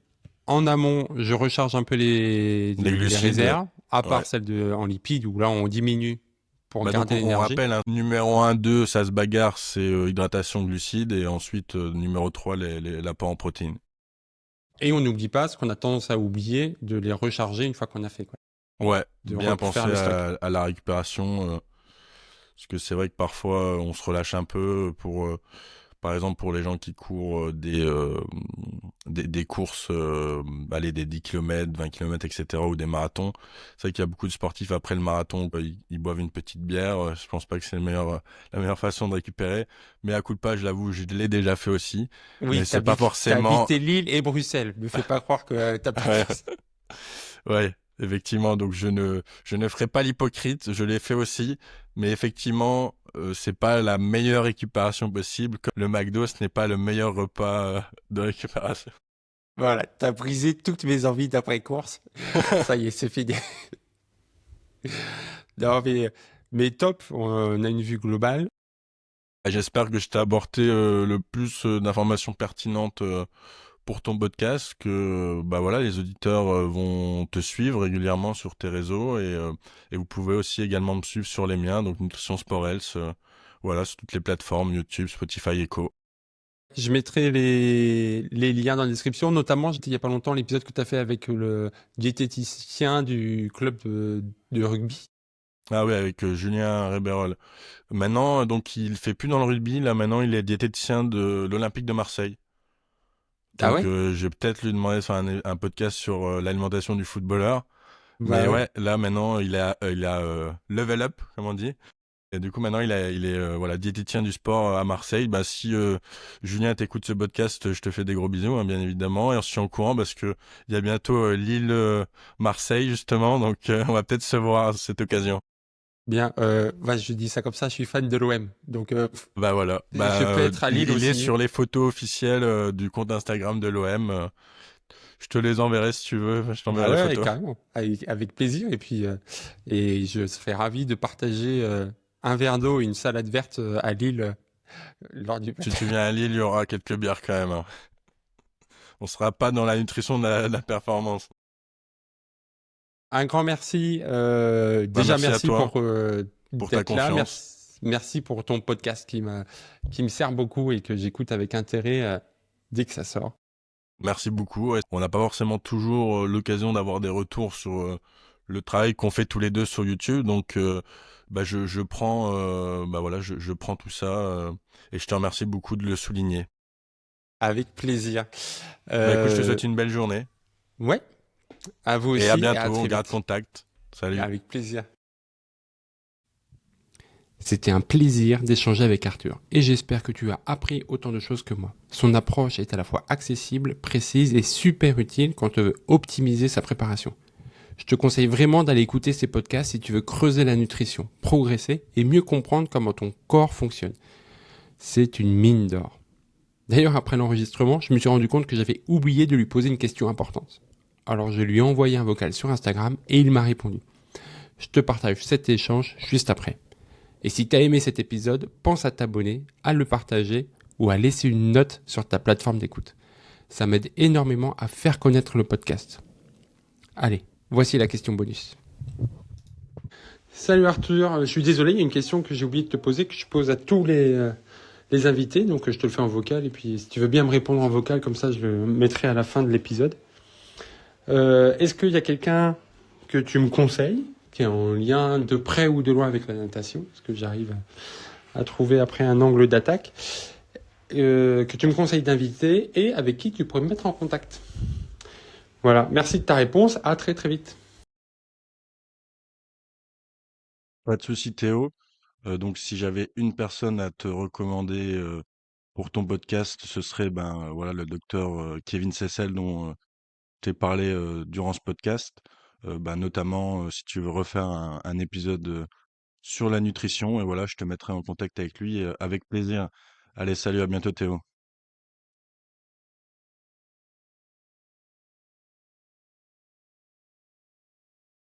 en amont, je recharge un peu les, Les les glucides, réserves, à part ouais. celles en lipides, où là, on diminue pour Bah donc garder on l'énergie. rappelle, hein, numéro un 2 ça se bagarre, c'est hydratation glucides et ensuite numéro 3 l'apport en protéines. Et on n'oublie pas, ce qu'on a tendance à oublier, de les recharger une fois qu'on a fait, quoi. Ouais, De bien refaire penser le stock. à la récupération, parce que c'est vrai que parfois on se relâche un peu pour par exemple, pour les gens qui courent des courses, allez, des 10 km, 20 km, etc., ou des marathons. C'est vrai qu'il y a beaucoup de sportifs, après le marathon, ils boivent une petite bière. Je pense pas que c'est la meilleure façon de récupérer. Mais à coup de pas, je l'avoue, je l'ai déjà fait aussi. Mais Oui, c'est pas t'as forcément... habité Lille et Bruxelles. Me fais pas croire que t'as pas Ouais, fait ça. ouais, effectivement. Donc je ne ferai pas l'hypocrite. Je l'ai fait aussi. Mais effectivement, c'est pas la meilleure récupération possible. Le McDo, ce n'est pas le meilleur repas de récupération. Voilà, t'as brisé toutes mes envies d'après-course. Ça y est, c'est fini. Non, mais top, on a une vue globale. J'espère que je t'ai apporté le plus d'informations pertinentes pour ton podcast, que bah voilà, les auditeurs vont te suivre régulièrement sur tes réseaux et vous pouvez aussi également me suivre sur les miens, donc Nutrition Sport Health, voilà, sur toutes les plateformes, YouTube, Spotify, Echo. Je mettrai les liens dans la description, notamment, il y a pas longtemps, l'épisode que tu as fait avec le diététicien du club de rugby. Ah oui, avec Julien Réberol. Maintenant, donc il fait plus dans le rugby, là maintenant il est diététicien de l'Olympique de Marseille. Ah Donc ouais? je vais peut-être lui demander de faire un podcast sur l'alimentation du footballeur. Mais Bah ouais. ouais, là maintenant il a level up, comme on dit. Et du coup maintenant il est voilà diététicien du sport à Marseille. Bah si Julien t'écoute ce podcast, je te fais des gros bisous hein, bien évidemment et on se tient au courant parce que il y a bientôt Lille Marseille justement donc on va peut-être se voir à cette occasion. Bien, ouais, je dis ça comme ça, je suis fan de l'OM. Donc, Bah voilà, bah je peux être à Lille il est aussi. sur les photos officielles du compte Instagram de l'OM. Je te les enverrai si tu veux, je Bah t'enverrai les ouais, photos. carrément, avec plaisir. Et puis, et je serais ravi de partager un verre d'eau et une salade verte à Lille lors du Si match. tu viens à Lille, il y aura quelques bières quand même, hein. On sera pas dans la nutrition de la performance. Un grand merci. Bah, Déjà, merci à merci toi pour ta d'être là. confiance. Merci pour ton podcast qui me sert beaucoup et que j'écoute avec intérêt dès que ça sort. Merci beaucoup. Ouais. On n'a pas forcément toujours l'occasion d'avoir des retours sur le travail qu'on fait tous les deux sur YouTube. Donc, bah, je prends, bah voilà, je prends tout ça et je te remercie beaucoup de le souligner. Avec plaisir. Bah, écoute, je te Euh, souhaite une belle journée ouais, à vous et à aussi et à bientôt. On très garde vite. contact. Salut. Avec plaisir. C'était un plaisir d'échanger avec Arthur et j'espère que tu as appris autant de choses que moi. Son approche est à la fois accessible, précise et super utile quand on veut optimiser sa préparation. Je te conseille vraiment d'aller écouter ces podcasts si tu veux creuser la nutrition, progresser et mieux comprendre comment ton corps fonctionne. C'est une mine d'or. D'ailleurs, après l'enregistrement, je me suis rendu compte que j'avais oublié de lui poser une question importante. Alors je lui ai envoyé un vocal sur Instagram et il m'a répondu. Je te partage cet échange juste après. Et si tu as aimé cet épisode, pense à t'abonner, à le partager ou à laisser une note sur ta plateforme d'écoute. Ça m'aide énormément à faire connaître le podcast. Allez, voici la question bonus. Salut Arthur, je suis désolé, il y a une question que j'ai oublié de te poser, que je pose à tous les invités, donc je te le fais en vocal, et puis si tu veux bien me répondre en vocal, comme ça je le mettrai à la fin de l'épisode. Est-ce qu'il y a quelqu'un que tu me conseilles, qui est en lien de près ou de loin avec la natation, parce que j'arrive à trouver après un angle d'attaque, que tu me conseilles d'inviter et avec qui tu pourrais me mettre en contact? Voilà, merci de ta réponse, à très très vite. Pas de souci, Théo. Donc, si j'avais une personne à te recommander pour ton podcast, ce serait ben voilà le docteur Kevin Cessel dont t'ai parlé durant ce podcast. Ben, notamment si tu veux refaire un épisode sur la nutrition. Et voilà, je te mettrai en contact avec lui avec plaisir. Allez, salut, à bientôt, Théo.